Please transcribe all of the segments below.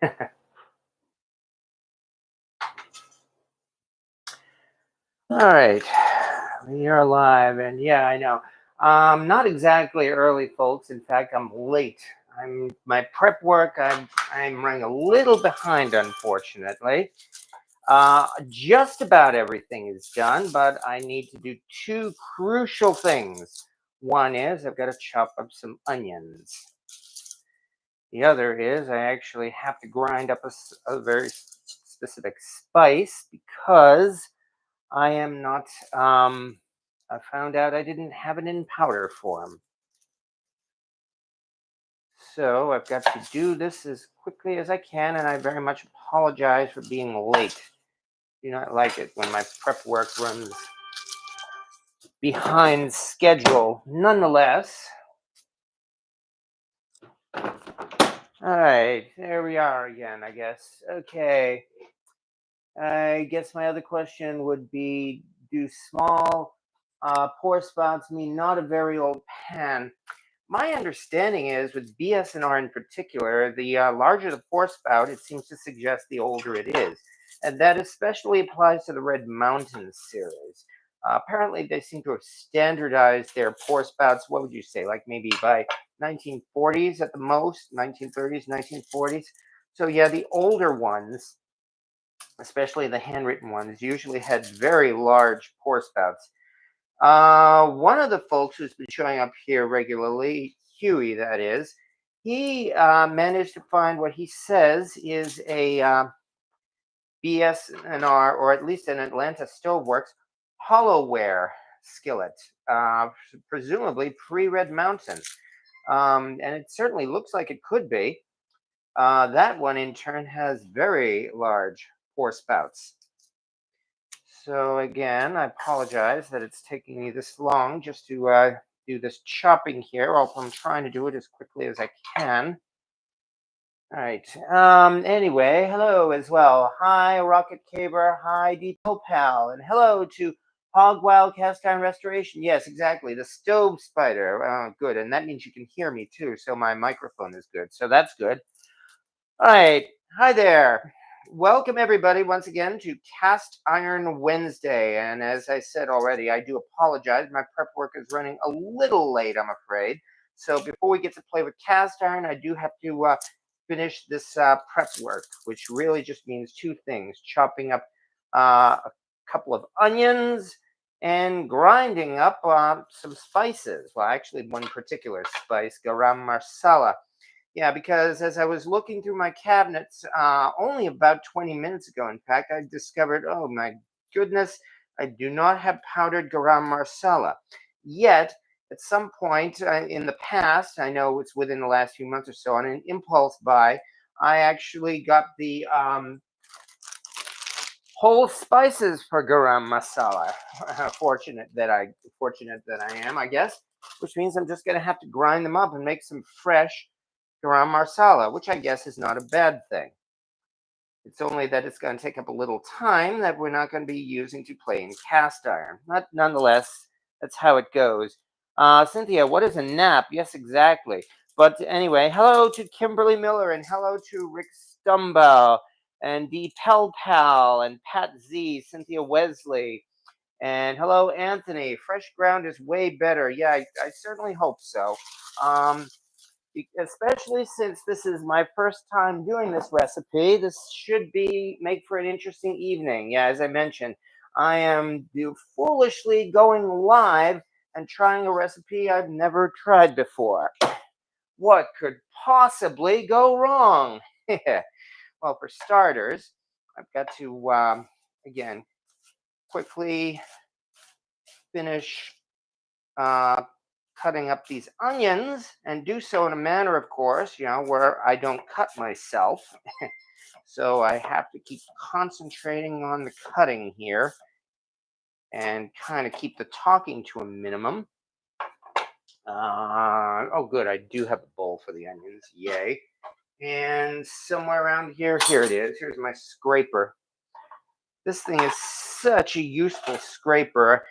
All right, we are live, and yeah, I know. Not exactly early, folks. In fact, I'm late. I'm my prep work. I'm running a little behind, unfortunately. Just about everything is done, but I need to do two crucial things. One is I've got to chop up some onions. The other is I actually have to grind up a very specific spice because I am not. I found out I didn't have it in powder form. So I've got to do this as quickly as I can, and I very much apologize for being late. Do not like it when my prep work runs behind schedule. Nonetheless, all right, there we are again, I guess. Okay, I guess my other question would be, do small pour spouts mean not a very old pan? My understanding is with BSNR in particular, the larger the pour spout, it seems to suggest the older it is. And that especially applies to the Red Mountain series. Apparently, they seem to have standardized their pour spouts, what would you say, like maybe by 1940s at the most, 1930s, 1940s. So, yeah, the older ones, especially the handwritten ones, usually had very large pour spouts. One of the folks who's been showing up here regularly, Huey, that is, he managed to find what he says is a BSNR, or at least an Atlanta Stoveworks hollowware skillet, presumably pre-Red Mountain. And it certainly looks like it could be. That one, in turn, has very large pour spouts. So again, I apologize that it's taking me this long just to do this chopping here, although I'm trying to do it as quickly as I can. All right. Anyway, hello as well. Hi, Rocket Caber. Hi, Detail Pal. And hello to Hog Wild Cast Iron Restoration. Yes, exactly. The stove spider. Good. And that means you can hear me too. So my microphone is good. So that's good. All right. Hi there. Welcome, everybody, once again to Cast Iron Wednesday. And as I said already, I do apologize. My prep work is running a little late, I'm afraid. So before we get to play with cast iron, I do have to finish this prep work, which really just means two things: chopping up a couple of onions and grinding up some spices. Well, actually, one particular spice, garam masala. Yeah, because as I was looking through my cabinets, only about 20 minutes ago, in fact, I discovered, oh my goodness, I do not have powdered garam masala. Yet, at some point in the past, I know it's within the last few months or so, on an impulse buy, I actually got the whole spices for garam masala. Fortunate that I am, I guess, which means I'm just going to have to grind them up and make some fresh garam masala, which I guess is not a bad thing. It's only that it's going to take up a little time that we're not going to be using to play in cast iron. But nonetheless, that's how it goes. Cynthia, what is a nap? Yes, exactly. But anyway, hello to Kimberly Miller and hello to Rick Stumbaugh and D Pel Pal and Pat Z, Cynthia Wesley. And hello, Anthony. Fresh ground is way better. Yeah, I certainly hope so. Um, Especially since this is my first time doing this recipe, this should be make for an interesting evening. Yeah, as I mentioned, I am foolishly going live and trying a recipe I've never tried before. What could possibly go wrong? Well, for starters, I've got to again quickly finish uh, cutting up these onions, and do so in a manner, of course, where I don't cut myself. So I have to keep concentrating on the cutting here and kind of keep the talking to a minimum. Oh, good. I do have a bowl for the onions. Yay. And somewhere around here it is. Here's my scraper. This thing is such a useful scraper.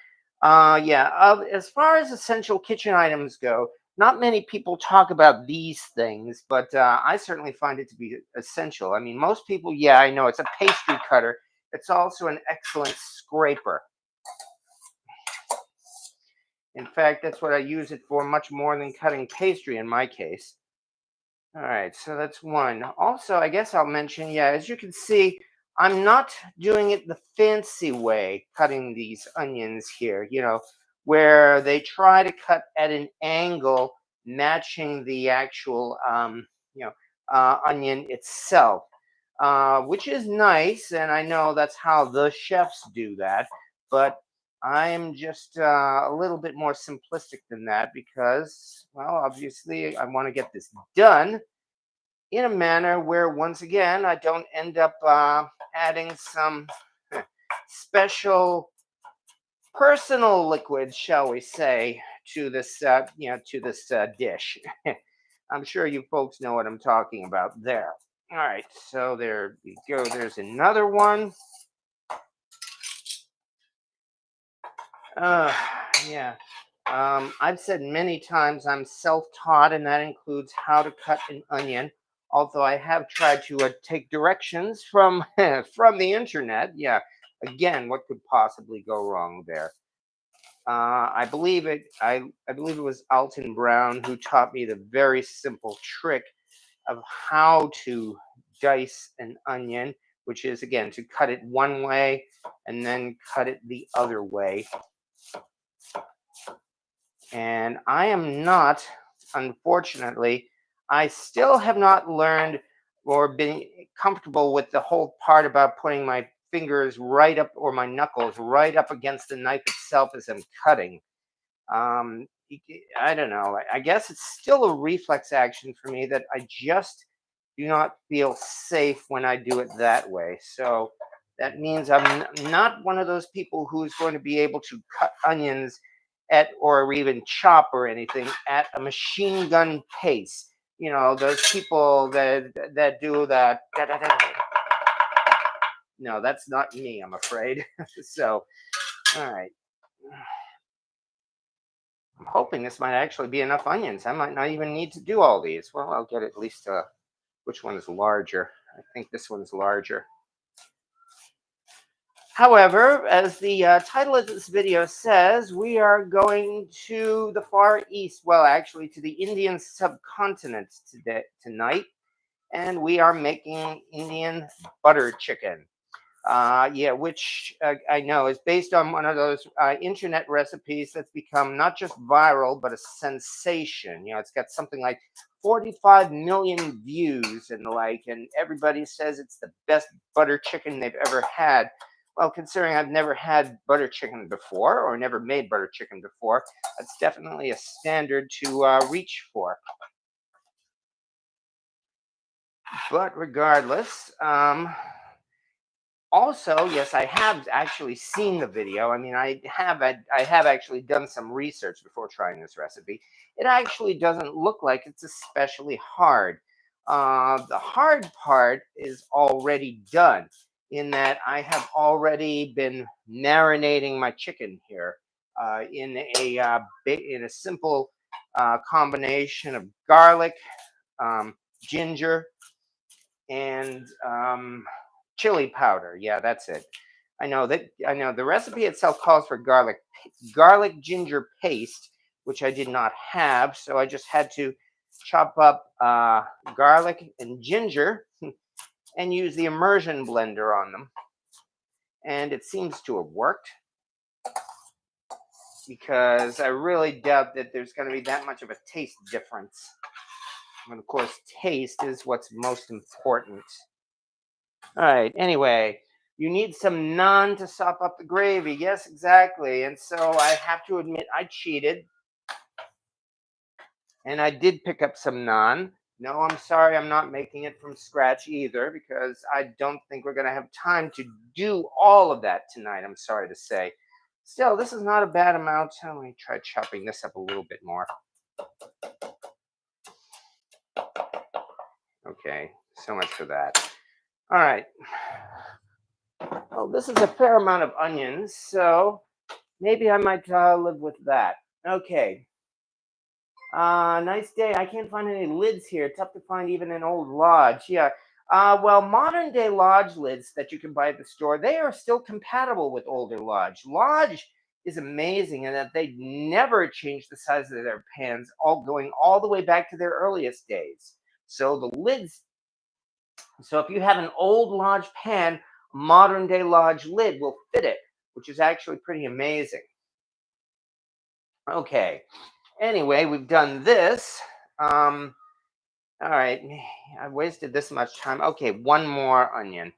Yeah, as far as essential kitchen items go, Not many people talk about these things, but I certainly find it to be essential. I mean, most people, yeah, I know it's a pastry cutter. It's also an excellent scraper. In fact, that's what I use it for much more than cutting pastry in my case. All right, so that's one. Also, I guess I'll mention, yeah, as you can see, I'm not doing it the fancy way, cutting these onions here, where they try to cut at an angle matching the actual, onion itself, which is nice, and I know that's how the chefs do that, but I'm just a little bit more simplistic than that because, well, obviously, I want to get this done in a manner where, once again, I don't end up adding some special personal liquid, shall we say, to this dish. I'm sure you folks know what I'm talking about there. All right, so there we go. There's another one. Uh, yeah. I've said many times I'm self-taught, and that includes how to cut an onion. Although I have tried to take directions from from the internet. Yeah. Again, what could possibly go wrong there? I believe it was Alton Brown who taught me the very simple trick of how to dice an onion, which is again to cut it one way and then cut it the other way. And I am not, unfortunately, I still have not learned or been comfortable with the whole part about putting my fingers right up or my knuckles right up against the knife itself as I'm cutting. Um, I don't know. I guess it's still a reflex action for me that I just do not feel safe when I do it that way. So that means not one of those people who's going to be able to cut onions at or even chop or anything at a machine gun pace. Those people that do that. No, that's not me, I'm afraid. So, all right. I'm hoping this might actually be enough onions. I might not even need to do all these. Well, I'll get at least which one is larger. I think this one's larger. However, as the title of this video says, we are going to the Far East. Well, actually, to the Indian subcontinent tonight, and we are making Indian butter chicken. Yeah, which I know is based on one of those internet recipes that's become not just viral but a sensation. It's got something like 45 million views and the like, and everybody says it's the best butter chicken they've ever had. Well, considering I've never had butter chicken before or never made butter chicken before, that's definitely a standard to reach for. But regardless, also, yes, I have actually seen the video. I mean, I have actually done some research before trying this recipe. It actually doesn't look like it's especially hard. The hard part is already done in that I have already been marinating my chicken here in a simple combination of garlic, ginger, and chili powder. Yeah, that's it. I know the recipe itself calls for garlic ginger paste, which I did not have, so I just had to chop up garlic and ginger and use the immersion blender on them. And it seems to have worked because I really doubt that there's going to be that much of a taste difference. And of course, taste is what's most important. All right. Anyway, you need some naan to sop up the gravy. Yes, exactly. And so I have to admit, I cheated, and I did pick up some naan. No, I'm sorry, I'm not making it from scratch either because I don't think we're going to have time to do all of that tonight. I'm sorry to say. Still, this is not a bad amount. Let me try chopping this up a little bit more. Okay, so much for that. All right. Well, this is a fair amount of onions, so maybe I might live with that. Okay. Nice day. I can't find any lids here. Tough to find even an old lodge. Yeah. Well, modern day lodge lids that you can buy at the store, they are still compatible with older lodge. Lodge is amazing in that they never change the size of their pans, all going all the way back to their earliest days. So the lids, so if you have an old lodge pan, modern day lodge lid will fit it, which is actually pretty amazing. Okay. Anyway, we've done this. Um, all right. I wasted this much time. Okay, one more onion,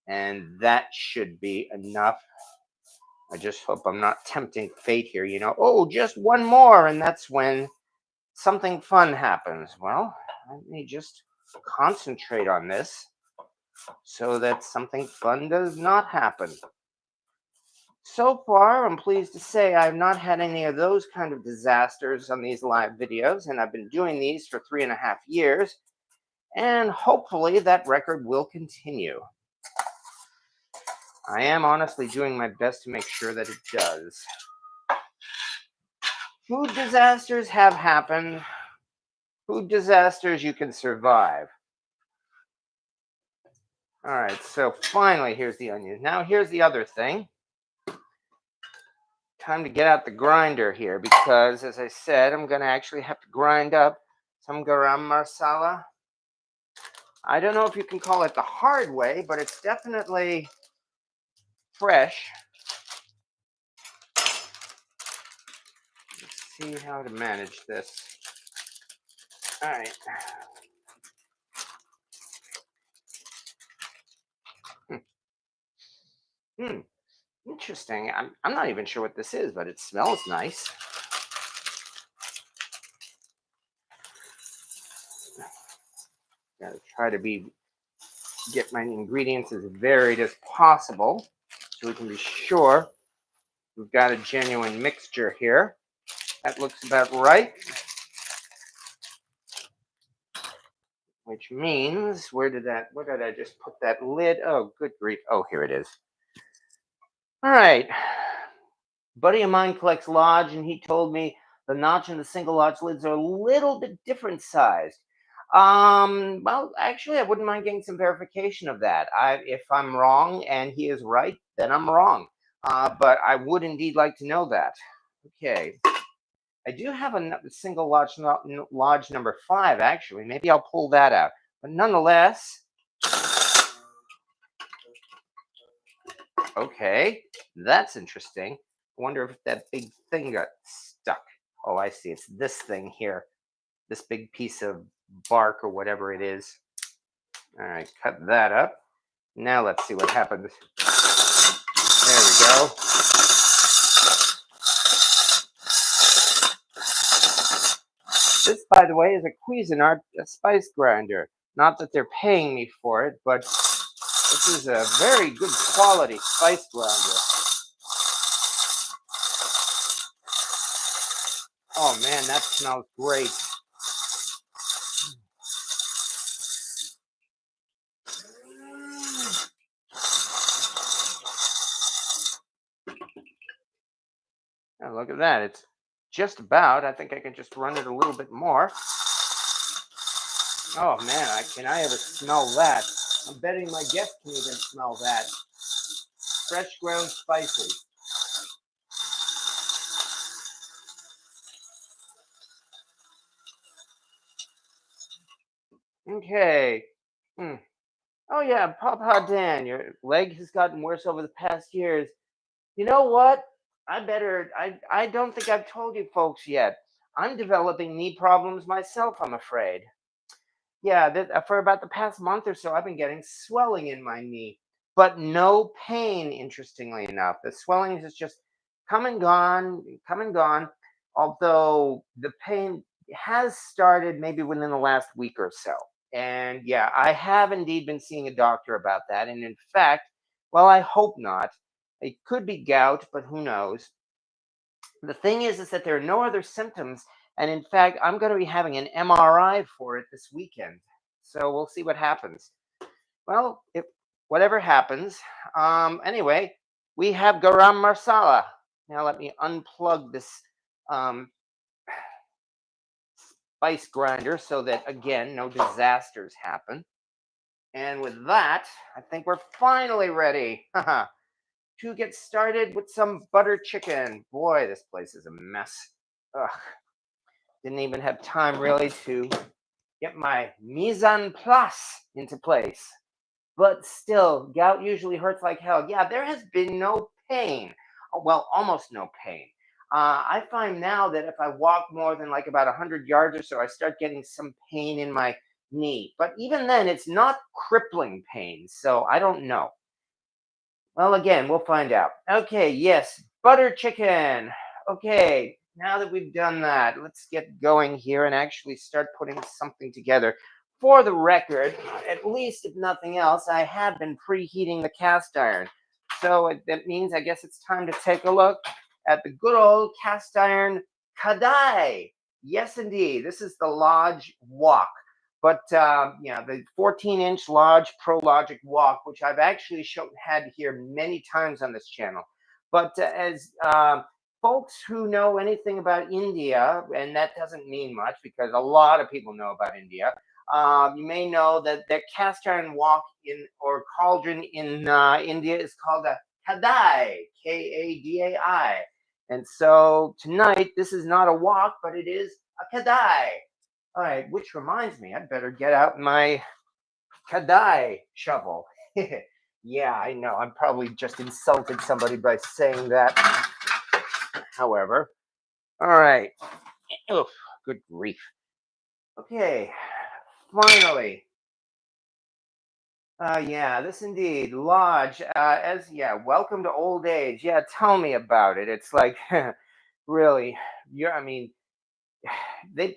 and that should be enough. I just hope I'm not tempting fate here. Oh, just one more, and that's when something fun happens. Well, let me just concentrate on this so that something fun does not happen. So far, I'm pleased to say I've not had any of those kind of disasters on these live videos, and I've been doing these for 3.5 years, and hopefully that record will continue. I am honestly doing my best to make sure that it does. Food disasters have happened. Food disasters you can survive. All right, so finally, here's the onions. Now, here's the other thing. Time to get out the grinder here because, as I said, I'm going to actually have to grind up some garam masala. I don't know if you can call it the hard way, but it's definitely fresh. Let's see how to manage this. All right. Hmm. Interesting. I'm not even sure what this is, but it smells nice. Gotta try to get my ingredients as varied as possible so we can be sure we've got a genuine mixture here. That looks about right. Which means, where did I just put that lid? Oh, good grief. Oh, here it is. All right. Buddy of mine collects lodge, and he told me the notch and the single lodge lids are a little bit different sized. Well, actually, I wouldn't mind getting some verification of that. If I'm wrong and he is right, then I'm wrong. But I would indeed like to know that. Okay. I do have a single lodge number 5, actually. Maybe I'll pull that out. But nonetheless, okay, that's interesting. I wonder if that big thing got stuck. Oh, I see. It's this thing here, this big piece of bark or whatever it is. All right, cut that up. Now let's see what happens. There we go. This, by the way, is a Cuisinart spice grinder. Not that they're paying me for it, but this is a very good quality spice grinder. Oh man, that smells great. Oh, look at that. It's just about. I think I can just run it a little bit more. Oh man, can I ever smell that? I'm betting my guests can even smell that. Fresh ground spices. Okay. Hmm. Oh yeah, Papa Dan, your leg has gotten worse over the past years. You know what? I don't think I've told you folks yet. I'm developing knee problems myself, I'm afraid. Yeah, for about the past month or so, I've been getting swelling in my knee, but no pain, interestingly enough. The swelling has just come and gone, come and gone, although the pain has started maybe within the last week or so. And yeah, I have indeed been seeing a doctor about that. And in fact, well, I hope not. It could be gout, but who knows? The thing is that there are no other symptoms, and in fact, I'm going to be having an MRI for it this weekend. So we'll see what happens. Well, if whatever happens, anyway, we have garam masala. Now let me unplug this um, spice grinder so that, again, no disasters happen. And with that, I think we're finally ready to get started with some butter chicken. Boy, this place is a mess. Ugh, didn't even have time really to get my mise en place into place. But still, gout usually hurts like hell. Yeah, there has been no pain. Well, almost no pain. I find now that if I walk more than like about 100 yards or so, I start getting some pain in my knee. But even then, it's not crippling pain. So I don't know. Well, again, we'll find out. Okay, yes, butter chicken. Okay, now that we've done that, let's get going here and actually start putting something together. For the record, at least if nothing else, I have been preheating the cast iron. So that means I guess it's time to take a look at the good old cast iron Kadai. Yes, indeed. This is the Lodge Wok. But yeah, the 14-inch Lodge ProLogic Wok, which I've actually had here many times on this channel. But as folks who know anything about India, and that doesn't mean much because a lot of people know about India, you may know that their cast iron wok in or cauldron in India is called a kadai, Kadai. And so tonight, this is not a wok, but it is a kadai. All right, which reminds me, I'd better get out my Kadai shovel. Yeah, I know. I'm probably just insulted somebody by saying that. However, all right. Oof, good grief. Okay, finally. Yeah, this indeed. Lodge, welcome to old age. Yeah, tell me about it. It's like, really, I mean,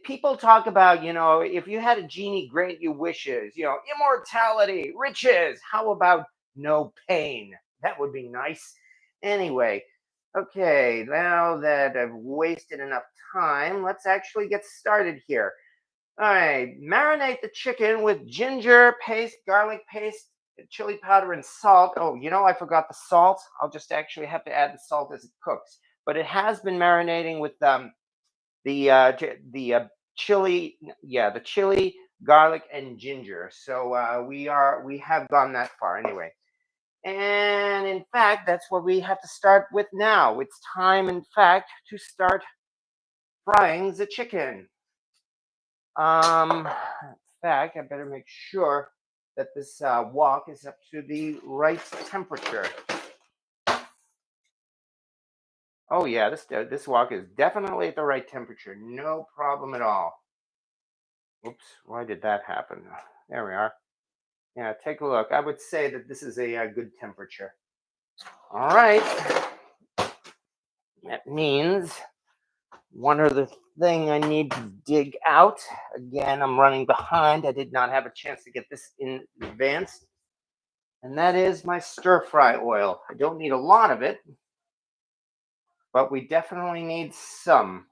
people talk about, if you had a genie grant you wishes, immortality, riches. How about no pain? That would be nice. Anyway, okay, now that I've wasted enough time, let's actually get started here. All right, marinate the chicken with ginger paste, garlic paste, chili powder, and salt. Oh, I forgot the salt. I'll just actually have to add the salt as it cooks. But it has been marinating with the chili, yeah, the chili, garlic, and ginger. So we have gone that far anyway. And in fact, that's what we have to start with now. It's time, in fact, to start frying the chicken. In fact, I better make sure that this wok is up to the right temperature. Oh yeah, this wok is definitely at the right temperature. No problem at all. Oops, why did that happen? There we are. Yeah, take a look. I would say that this is a good temperature. All right. That means one other thing I need to dig out. Again, I'm running behind. I did not have a chance to get this in advance. And that is my stir fry oil. I don't need a lot of it, but we definitely need some.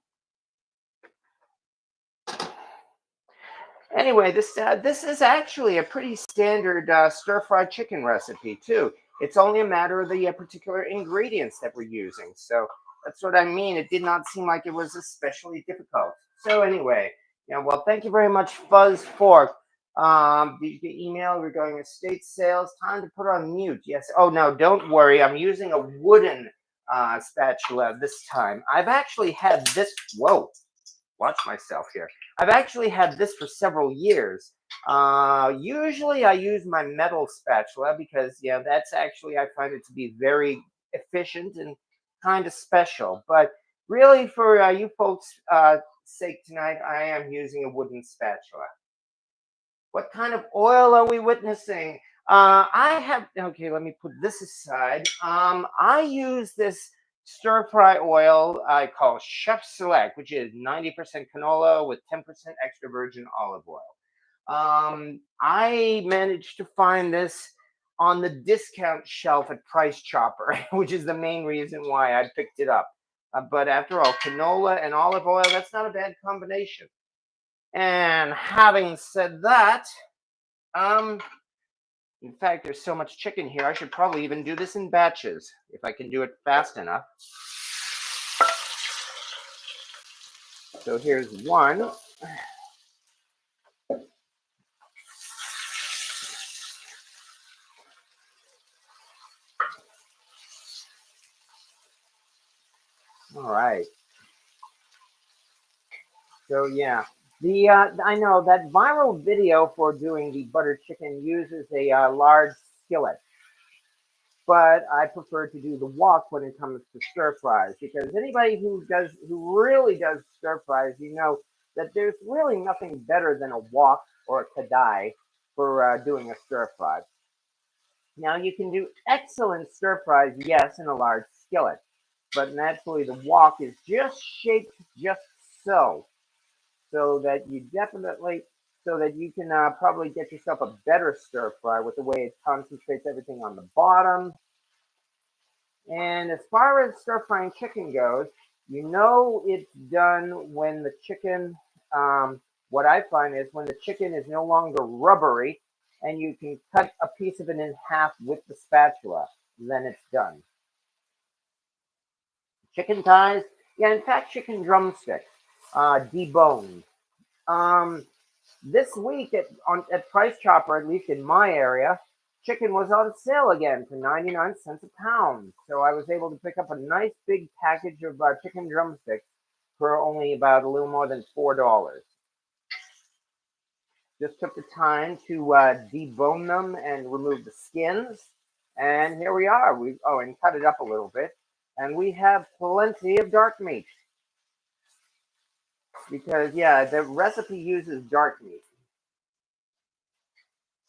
Anyway, this is actually a pretty standard stir fry chicken recipe too. It's only a matter of the particular ingredients that we're using. So that's what I mean. It did not seem like it was especially difficult. So anyway, well, thank you very much, Fuzz Fork. Did you get email regarding estate sales? Time to put on mute. Yes. Oh no, don't worry. I'm using a wooden spatula this time. I've actually had this. Whoa, watch myself here. I've actually had this for several years. Usually I use my metal spatula because, that's actually, I find it to be very efficient and kind of special. But really, for you folks' sake tonight, I am using a wooden spatula. What kind of oil are we witnessing? Okay, let me put this aside. I use this stir fry oil I call Chef Select, which is 90% canola with 10% extra virgin olive oil. I managed to find this on the discount shelf at Price Chopper, which is the main reason why I picked it up. But after all, canola and olive oil, that's not a bad combination. And having said that, in fact, there's so much chicken here, I should probably even do this in batches if I can do it fast enough. So here's one. All right. So yeah, the I know that viral video for doing the butter chicken uses a large skillet, but I prefer to do the wok when it comes to stir fries because anybody who really does stir fries, you know that there's really nothing better than a wok or a kadai for doing a stir fry. Now you can do excellent stir fries, yes, in a large skillet, but naturally the wok is just shaped just so, so that you definitely, so that you can probably get yourself a better stir fry with the way it concentrates everything on the bottom. And as far as stir frying chicken goes, you know it's done when the chicken, what I find is when the chicken is no longer rubbery and you can cut a piece of it in half with the spatula, then it's done. Chicken thighs, yeah, in fact, chicken drumsticks, deboned. Um, this week at Price Chopper, at least in my area, chicken was on sale again for 99 cents a pound. So I was able to pick up a nice big package of chicken drumsticks for only about a little more than $4. Just took the time to debone them and remove the skins. And here we are. And cut it up a little bit. And we have plenty of dark meat. Because, yeah, the recipe uses dark meat.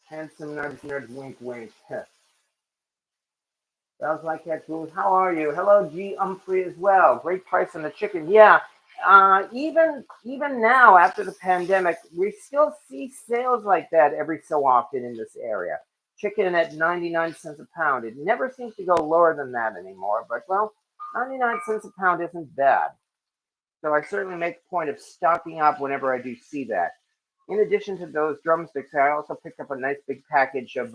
Handsome nudge, nudge, wink, wink. Sounds like that, Jules. How are you? Hello, G. Humphrey as well. Great price on the chicken. Yeah. Even now after the pandemic, we still see sales like that every so often in this area. Chicken at 99 cents a pound. It never seems to go lower than that anymore. But well, 99 cents a pound isn't bad. So I certainly make a point of stocking up whenever I do see that. In addition to those drumsticks, I also picked up a nice big package of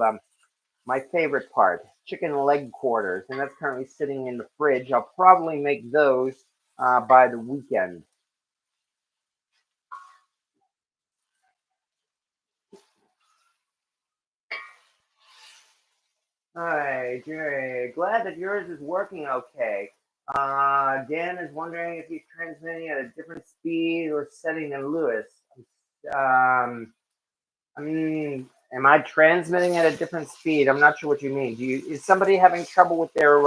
my favorite part, chicken leg quarters, and that's currently sitting in the fridge. I'll probably make those by the weekend. Hi, Jerry. Glad that yours is working okay. Dan is wondering if he's transmitting at a different speed or setting than Lewis. Um, I mean, am I transmitting at a different speed? I'm not sure what you mean. Is somebody having trouble with their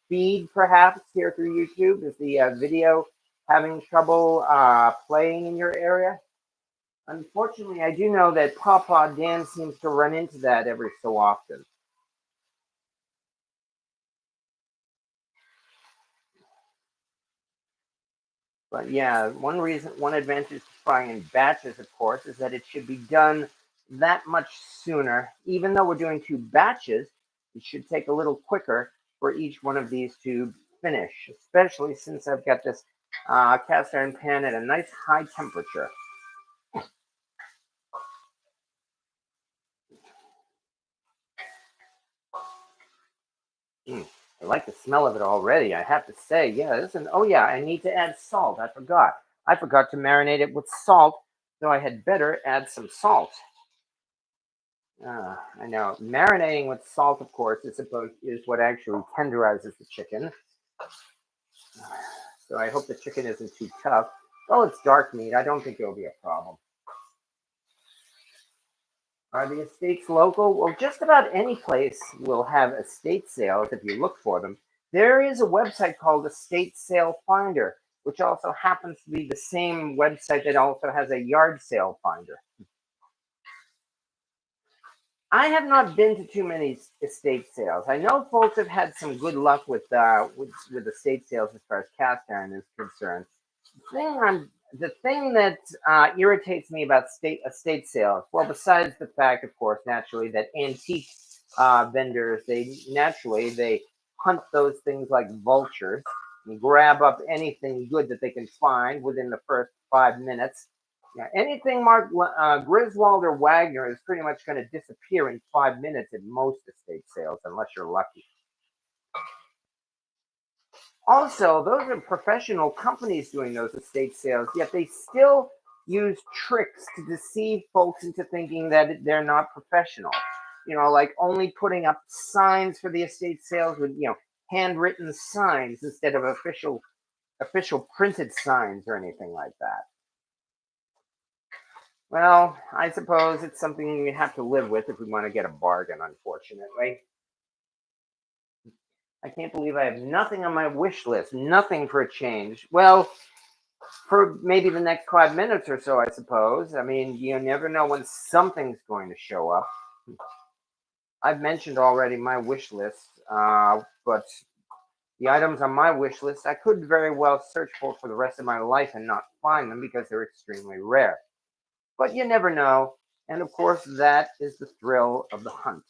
feed, perhaps here through YouTube? Is the video having trouble playing in your area? Unfortunately, I do know that Papa Dan seems to run into that every so often. But yeah, one advantage to frying in batches, of course, is that it should be done that much sooner. Even though we're doing two batches, it should take a little quicker for each one of these to finish, especially since I've got this cast iron pan at a nice high temperature. Mm, I like the smell of it already, I have to say. Yeah, listen. Oh, yeah, I need to add salt. I forgot. I forgot to marinate it with salt, so I had better add some salt. I know. Marinating with salt, of course, is what actually tenderizes the chicken. So I hope the chicken isn't too tough. Well, it's dark meat. I don't think it'll be a problem. Are the estates local? Well, just about any place will have estate sales if you look for them. There is a website called Estate Sale Finder, which also happens to be the same website that also has a yard sale finder. I have not been to too many estate sales. I know folks have had some good luck with estate sales as far as cast iron is concerned. The thing that irritates me about estate sales, well, besides the fact, of course, naturally that antique vendors they hunt those things like vultures and grab up anything good that they can find within the first 5 minutes. Yeah, anything Mark Griswold or Wagner is pretty much going to disappear in 5 minutes at most estate sales, unless you're lucky. Also, those are professional companies doing those estate sales, yet they still use tricks to deceive folks into thinking that they're not professional. Like only putting up signs for the estate sales with, handwritten signs instead of official official printed signs or anything like that. Well, I suppose it's something we have to live with if we want to get a bargain, unfortunately. I can't believe I have nothing on my wish list, nothing for a change. Well, for maybe the next 5 minutes or so, I suppose. I mean, you never know when something's going to show up. I've mentioned already my wish list, but the items on my wish list I could very well search for the rest of my life and not find them because they're extremely rare. But you never know, and of course, that is the thrill of the hunt.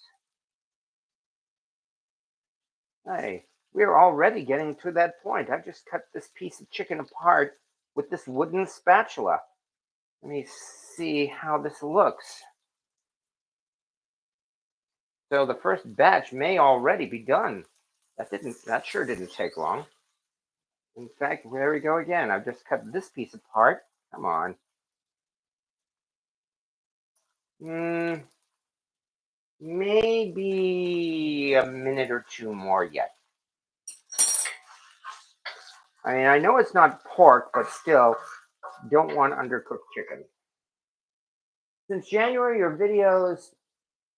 Hey, we're already getting to that point. I've just cut this piece of chicken apart with this wooden spatula. Let me see how this looks. So the first batch may already be done. That sure didn't take long. In fact, there we go again. I've just cut this piece apart. Come on. Maybe a minute or two more yet. I mean, I know it's not pork, but still, don't want undercooked chicken. Since January, your videos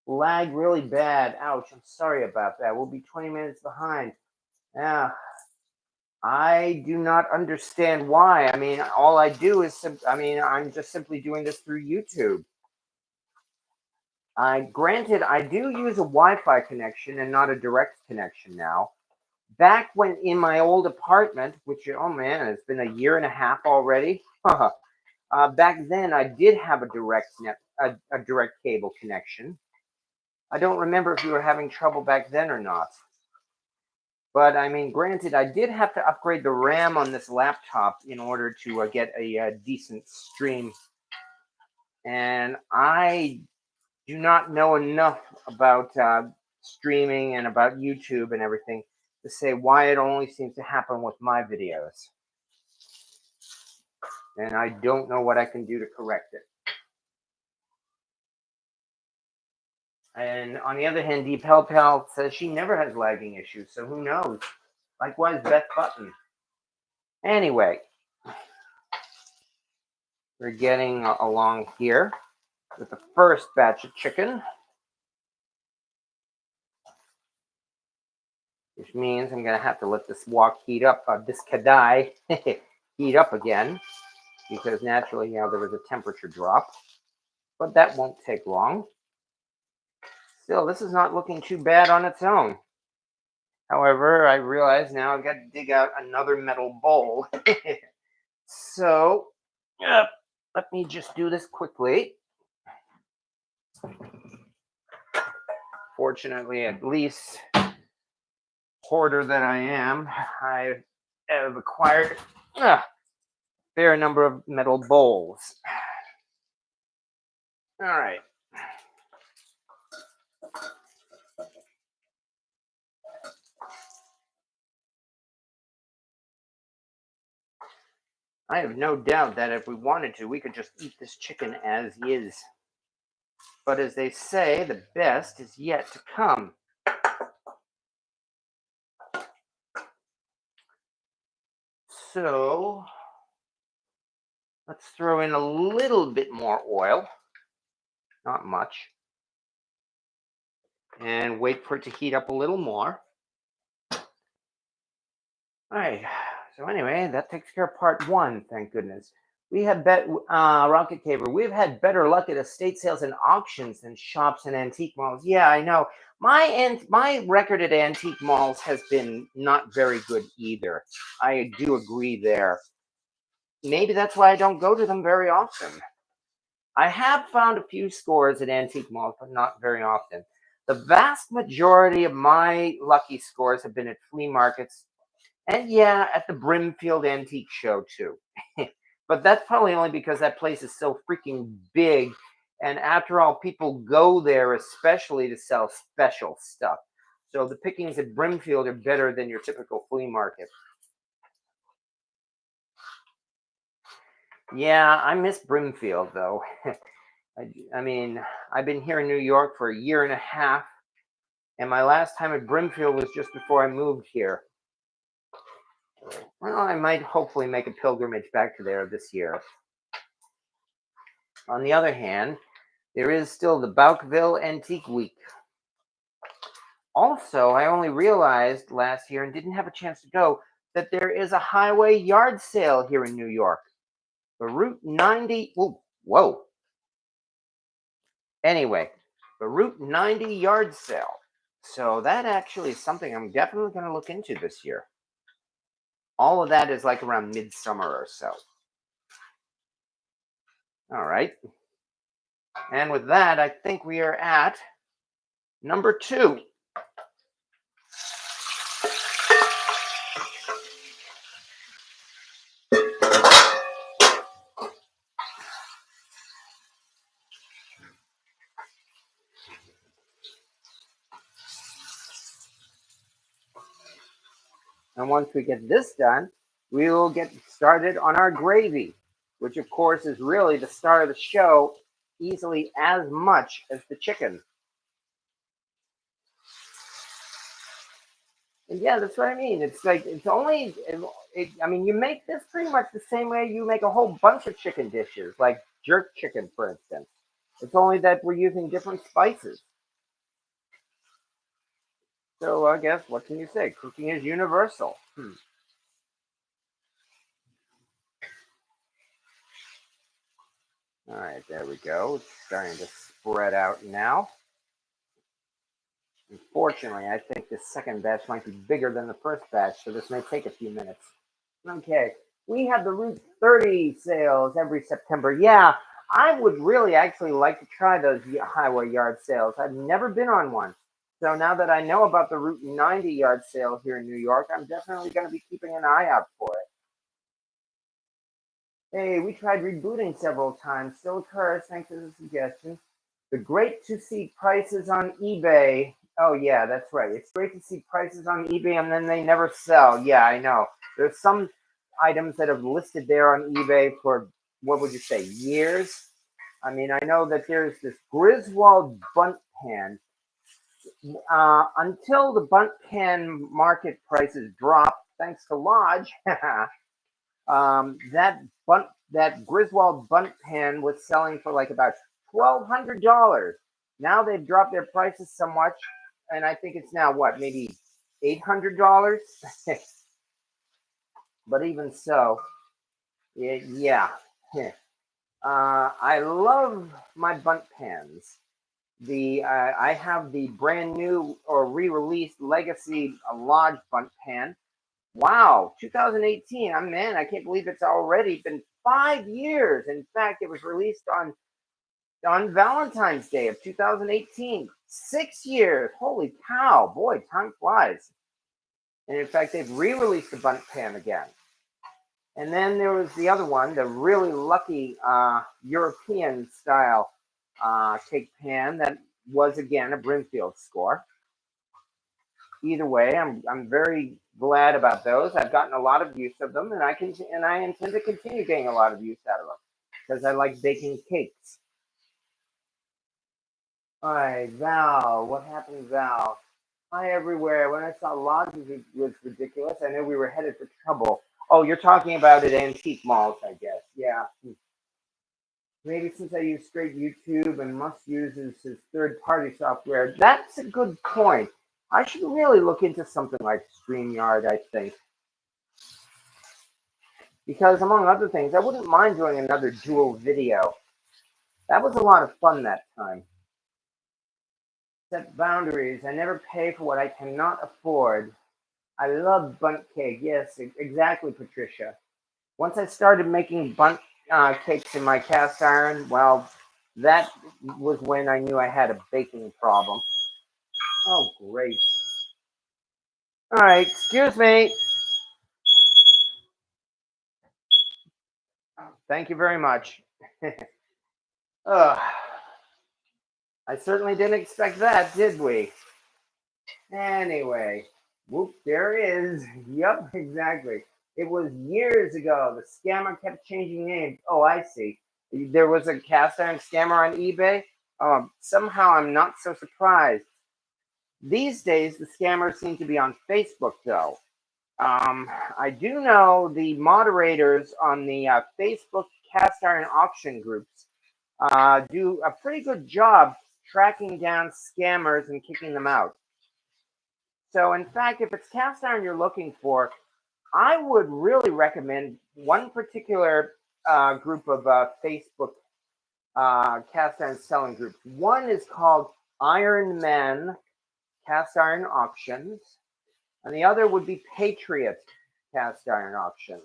lag really bad. Ouch, I'm sorry about that. We'll be 20 minutes behind. Yeah, I do not understand why. I mean, all I do is, I'm just simply doing this through YouTube. Granted, I do use a Wi-Fi connection and not a direct connection now. Back when in my old apartment, which, oh man, it's been a year and a half already. Back then, I did have a direct cable connection. I don't remember if you were having trouble back then or not. But I mean, granted, I did have to upgrade the RAM on this laptop in order to get a decent stream. And I do not know enough about streaming and about YouTube and everything to say why it only seems to happen with my videos. And I don't know what I can do to correct it. And on the other hand, Deep Pal says she never has lagging issues, so who knows? Likewise, Beth Button. Anyway, we're getting along here with the first batch of chicken, which means I'm going to have to let this wok heat up, this kadai heat up again, because naturally, there was a temperature drop, but that won't take long. Still, this is not looking too bad on its own. However, I realize now I've got to dig out another metal bowl. So, let me just do this quickly. Fortunately, at least, hoarder than I am, I have acquired a fair number of metal bowls. All right. I have no doubt that if we wanted to, we could just eat this chicken as is. But as they say, the best is yet to come. So, let's throw in a little bit more oil. Not much. And wait for it to heat up a little more. All right. So anyway, that takes care of part one, thank goodness. We have Rocket Caver. We've had better luck at estate sales and auctions than shops and antique malls. Yeah, I know. My record at antique malls has been not very good either. I do agree there. Maybe that's why I don't go to them very often. I have found a few scores at antique malls, but not very often. The vast majority of my lucky scores have been at flea markets, and yeah, at the Brimfield Antique Show too. But that's probably only because that place is so freaking big. And after all, people go there especially to sell special stuff. So the pickings at Brimfield are better than your typical flea market. Yeah, I miss Brimfield though. I mean, I've been here in New York for a year and a half, and my last time at Brimfield was just before I moved here. Well, I might hopefully make a pilgrimage back to there this year. On the other hand, there is still the Bouckville Antique Week. Also, I only realized last year and didn't have a chance to go that there is a highway yard sale here in New York. The Route 90. Whoa. Anyway, the Route 90 yard sale. So that actually is something I'm definitely going to look into this year. All of that is like around midsummer or so. All right. And with that, I think we are at number 2. And once we get this done, we will get started on our gravy, which of course is really the star of the show, easily as much as the chicken. And yeah, that's what I mean. It's like, it's only, I mean, you make this pretty much the same way you make a whole bunch of chicken dishes, like jerk chicken, for instance. It's only that we're using different spices. So I guess, what can you say? Cooking is universal. All right, there we go. It's starting to spread out now. Unfortunately, I think this second batch might be bigger than the first batch, so this may take a few minutes. Okay, we have the Route 30 sales every September. Yeah, I would really actually like to try those highway yard sales. I've never been on one. So now that I know about the Route 90 yard sale here in New York, I'm definitely going to be keeping an eye out for it. Hey, we tried rebooting several times. Still occurs, thanks for the suggestion. The great to see prices on eBay. Oh yeah, that's right. It's great to see prices on eBay and then they never sell. Yeah, I know. There's some items that have listed there on eBay for, what would you say, years? I mean, I know that there's this Griswold Bundt pan. Until the Bundt pan market prices drop, thanks to Lodge, that Griswold Bundt pan was selling for like about $1,200. Now they've dropped their prices so much, and I think it's now what, maybe $800. But even so, yeah. I love my Bundt pans. I have the brand new or re-released Legacy Lodge Bundt pan. Wow, 2018. Man, I can't believe it's already been 5 years. In fact, it was released on Valentine's Day of 2018. 6 years. Holy cow. Boy, time flies. And in fact, they've re-released the Bundt pan again. And then there was the other one, the really lucky European style cake pan that was again a Brimfield score. Either way, I'm very glad about those. I've gotten a lot of use of them, and I intend to continue getting a lot of use out of them because I like baking cakes. All right, Val, what happened, Val? Hi, everywhere. When I saw Lodge was ridiculous, I knew we were headed for trouble. Oh, you're talking about at antique malls, I guess. Yeah. Maybe since I use straight YouTube and Musk uses his third-party software. That's a good point. I should really look into something like StreamYard, I think. Because among other things, I wouldn't mind doing another dual video. That was a lot of fun that time. Set boundaries. I never pay for what I cannot afford. I love bundt cake. Yes, exactly, Patricia. Once I started making bundt cakes in my cast iron, well, that was when I knew I had a baking problem. Oh, great. All right, excuse me. Thank you very much. I certainly didn't expect that, did we? Anyway, whoop, there it is. Yep, exactly. It was years ago. The scammer kept changing names. Oh, I see. There was a cast iron scammer on eBay. Somehow I'm not so surprised. These days, the scammers seem to be on Facebook, though. I do know the moderators on the Facebook cast iron auction groups do a pretty good job tracking down scammers and kicking them out. So, in fact, if it's cast iron you're looking for, I would really recommend one particular group of Facebook cast iron selling groups. One is called Iron Men Cast Iron Auctions, and the other would be Patriot Cast Iron Auctions.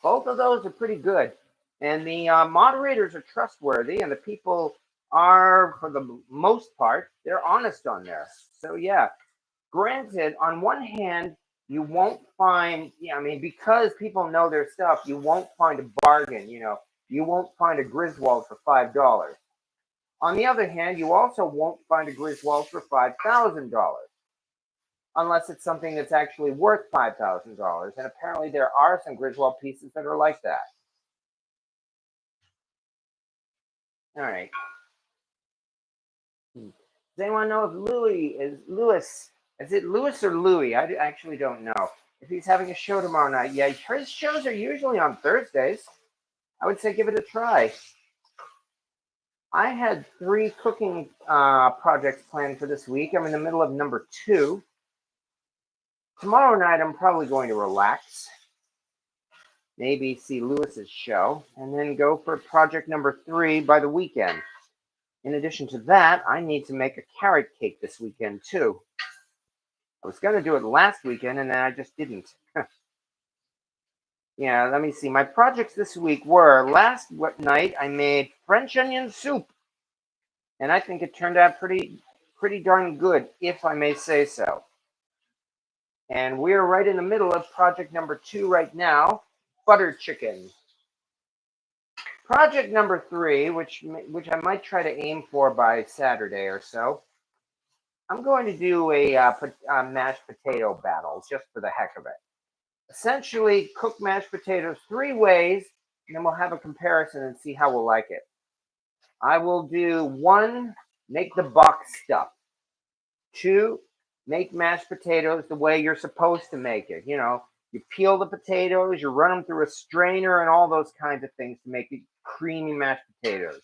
Both of those are pretty good, and the moderators are trustworthy, and the people are, for the most part, they're honest on there. So yeah, granted, on one hand, you won't find, I mean, because people know their stuff, you won't find a bargain. You won't find a Griswold for $5. On the other hand, you also won't find a Griswold for $5,000 unless it's something that's actually worth $5,000. And apparently, there are some Griswold pieces that are like that. All right. Does anyone know if Lewis? Is it Lewis or Louis? I actually don't know. If he's having a show tomorrow night, yeah, his shows are usually on Thursdays. I would say give it a try. I had 3 cooking projects planned for this week. I'm in the middle of number 2. Tomorrow night, I'm probably going to relax, maybe see Lewis's show, and then go for project number 3 by the weekend. In addition to that, I need to make a carrot cake this weekend, too. I was going to do it last weekend, and then I just didn't. Yeah, let me see. My projects this week were, last night, I made French onion soup. And I think it turned out pretty darn good, if I may say so. And we're right in the middle of project number 2 right now, butter chicken. Project number 3, which I might try to aim for by Saturday or so, I'm going to do a mashed potato battle just for the heck of it. Essentially, cook mashed potatoes 3 ways, and then we'll have a comparison and see how we'll like it. I will do 1, make the box stuff. 2, make mashed potatoes the way you're supposed to make it. You peel the potatoes, you run them through a strainer and all those kinds of things to make it creamy mashed potatoes.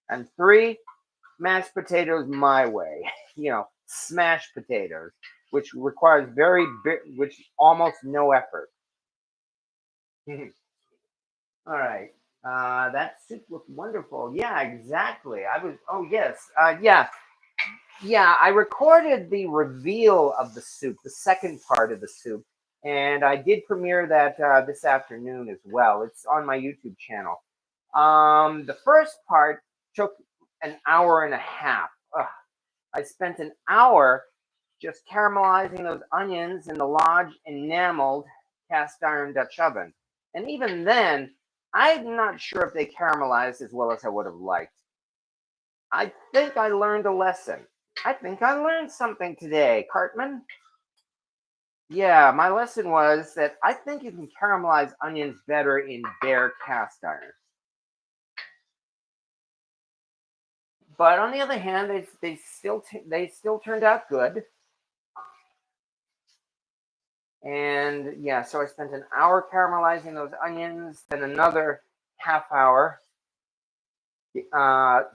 And 3, mashed potatoes my way. Smashed potatoes, which requires which almost no effort. All right. That soup looked wonderful. Yeah, exactly. Oh, yes. Yeah, I recorded the reveal of the soup, the second part of the soup, and I did premiere that this afternoon as well. It's on my YouTube channel. The first part took an hour and a half. Ugh. I spent an hour just caramelizing those onions in the Lodge enameled cast iron Dutch oven. And even then, I'm not sure if they caramelized as well as I would have liked. I think I learned a lesson. I think I learned something today, Cartman. Yeah, my lesson was that I think you can caramelize onions better in bare cast iron. But on the other hand, they still turned out good. And yeah, so I spent an hour caramelizing those onions, then another half hour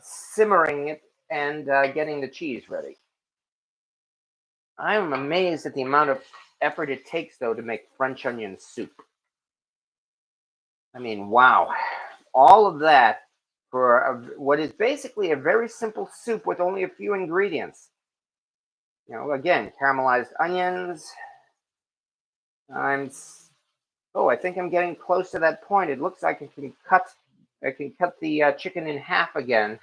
simmering it and getting the cheese ready. I'm amazed at the amount of effort it takes, though, to make French onion soup. I mean, wow. All of that for what is basically a very simple soup with only a few ingredients. Again, caramelized onions. I think I'm getting close to that point. It looks like I can cut the chicken in half again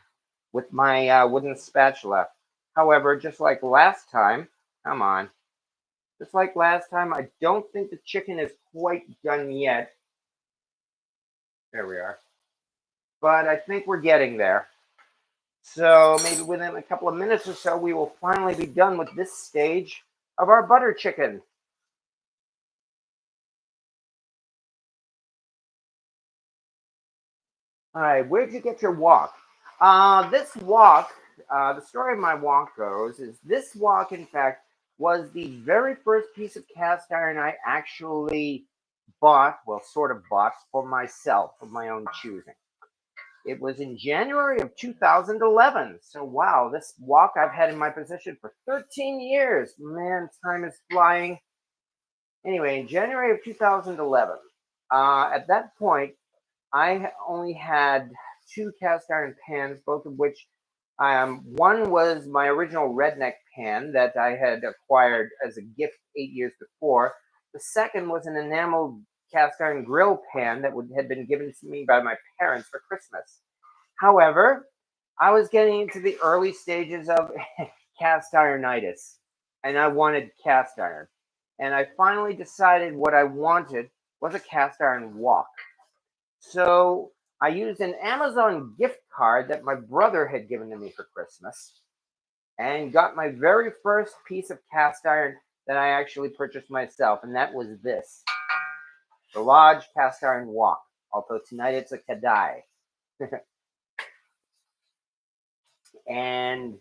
with my wooden spatula. However, just like last time, come on. Just like last time, I don't think the chicken is quite done yet. There we are. But I think we're getting there. So maybe within a couple of minutes or so, we will finally be done with this stage of our butter chicken. All right, where'd you get your wok? This wok, the story of my wok goes, is this wok, in fact, was the very first piece of cast iron I actually bought, well, sort of bought for myself, of my own choosing. It was in January of 2011. So, wow, this wok I've had in my possession for 13 years. Man, time is flying. Anyway, in January of 2011, at that point, I only had two cast iron pans, both of which one was my original redneck pan that I had acquired as a gift 8 years before. The second was an enameled cast iron grill pan that had been given to me by my parents for Christmas. However, I was getting into the early stages of cast ironitis, and I wanted cast iron. And I finally decided what I wanted was a cast iron wok. So I used an Amazon gift card that my brother had given to me for Christmas and got my very first piece of cast iron that I actually purchased myself, and that was this, the Lodge cast iron wok. Although tonight it's a Kadai. And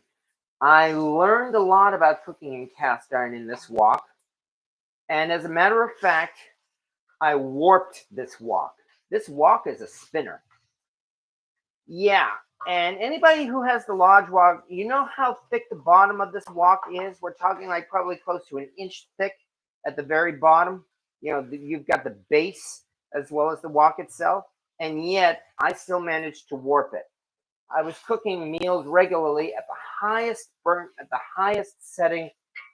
I learned a lot about cooking in cast iron in this wok. And as a matter of fact, I warped this wok. This wok is a spinner. Yeah, and anybody who has the Lodge wok, you know how thick the bottom of this wok is? We're talking like probably close to an inch thick at the very bottom. You know, you've got the base as well as the wok itself, and yet I still managed to warp it. I was cooking meals regularly at the highest burn, at the highest setting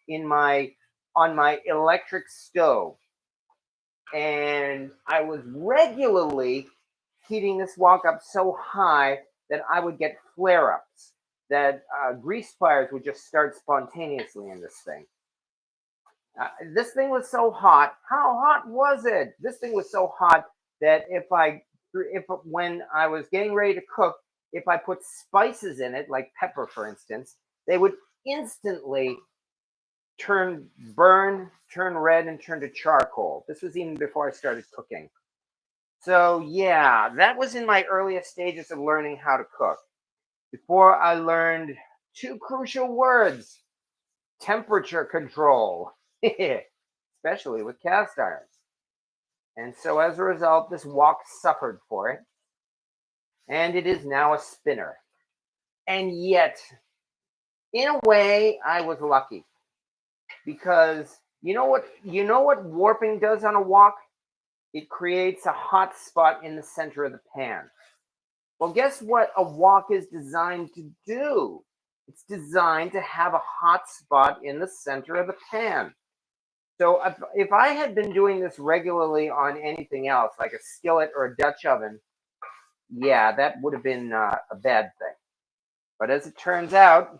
on my electric stove, and I was regularly heating this wok up so high that I would get flare-ups, that grease fires would just start spontaneously in this thing. This thing was so hot. How hot was it? This thing was so hot that when I was getting ready to cook, if I put spices in it, like pepper, for instance, they would instantly turn red, and turn to charcoal. This was even before I started cooking. So yeah, that was in my earliest stages of learning how to cook. Before I learned two crucial words: temperature control, especially with cast irons. And so as a result, this wok suffered for it. And it is now a spinner. And yet, in a way, I was lucky. Because you know what warping does on a wok? It creates a hot spot in the center of the pan. Well, guess what a wok is designed to do? It's designed to have a hot spot in the center of the pan. So if I had been doing this regularly on anything else, like a skillet or a Dutch oven, yeah, that would have been a bad thing. But as it turns out,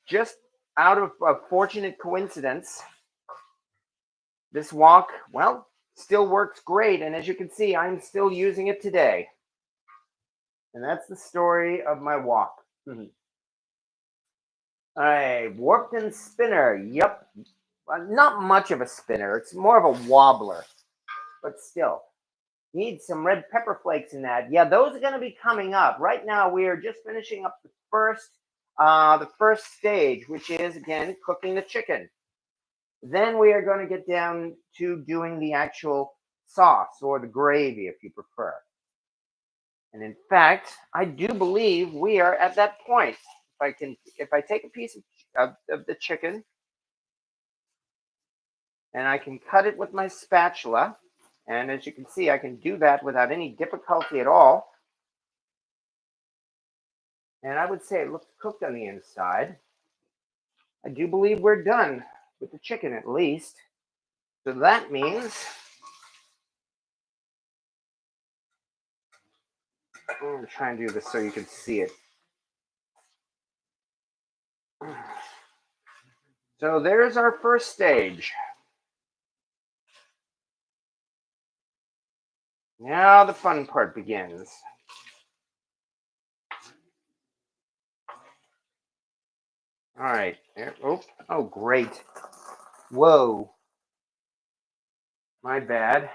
just out of a fortunate coincidence, this wok, well, still works great. And as you can see, I'm still using it today. And that's the story of my wok. All right, warped and spinner. Yep. Well, not much of a spinner. It's more of a wobbler. But still, need some red pepper flakes in that. Yeah, those are going to be coming up. Right now, we are just finishing up the first stage, which is, again, cooking the chicken. Then we are going to get down to doing the actual sauce or the gravy, if you prefer. And in fact, I do believe we are at that point. If I take a piece of the chicken and I can cut it with my spatula, and as you can see, I can do that without any difficulty at all. And I would say it looks cooked on the inside. I do believe we're done with the chicken at least. So that means I'm going to try and do this so you can see it. So there's our first stage. Now the fun part begins. All right. Oh, great. Whoa. My bad. A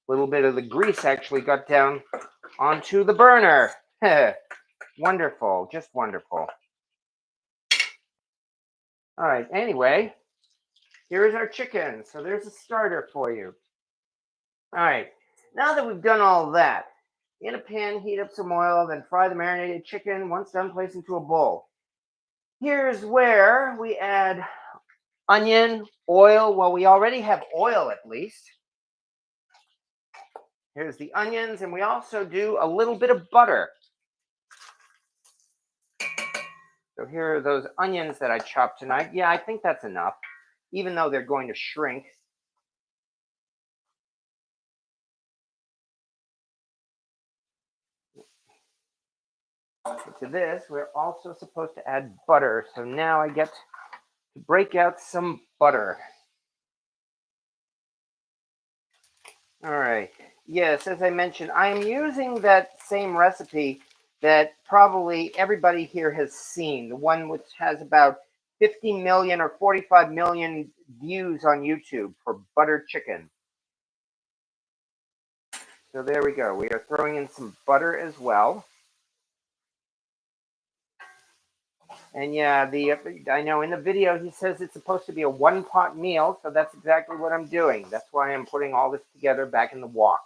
little bit of the grease actually got down onto the burner. Wonderful. Just wonderful. All right, anyway, here's our chicken. So there's a starter for you. All right, now that we've done all that, in a pan, heat up some oil, then fry the marinated chicken. Once done, place into a bowl. Here's where we add onion, oil. Well, we already have oil at least. Here's the onions, and we also do a little bit of butter. So here are those onions that I chopped tonight. Yeah, I think that's enough, even though they're going to shrink. To this, we're also supposed to add butter. So now I get to break out some butter. All right. Yes, as I mentioned, I'm using that same recipe that probably everybody here has seen, the one which has about 50 million or 45 million views on YouTube for butter chicken. So there we go. We are throwing in some butter as well. And yeah, I know in the video he says it's supposed to be a one-pot meal, so that's exactly what I'm doing. That's why I'm putting all this together back in the wok.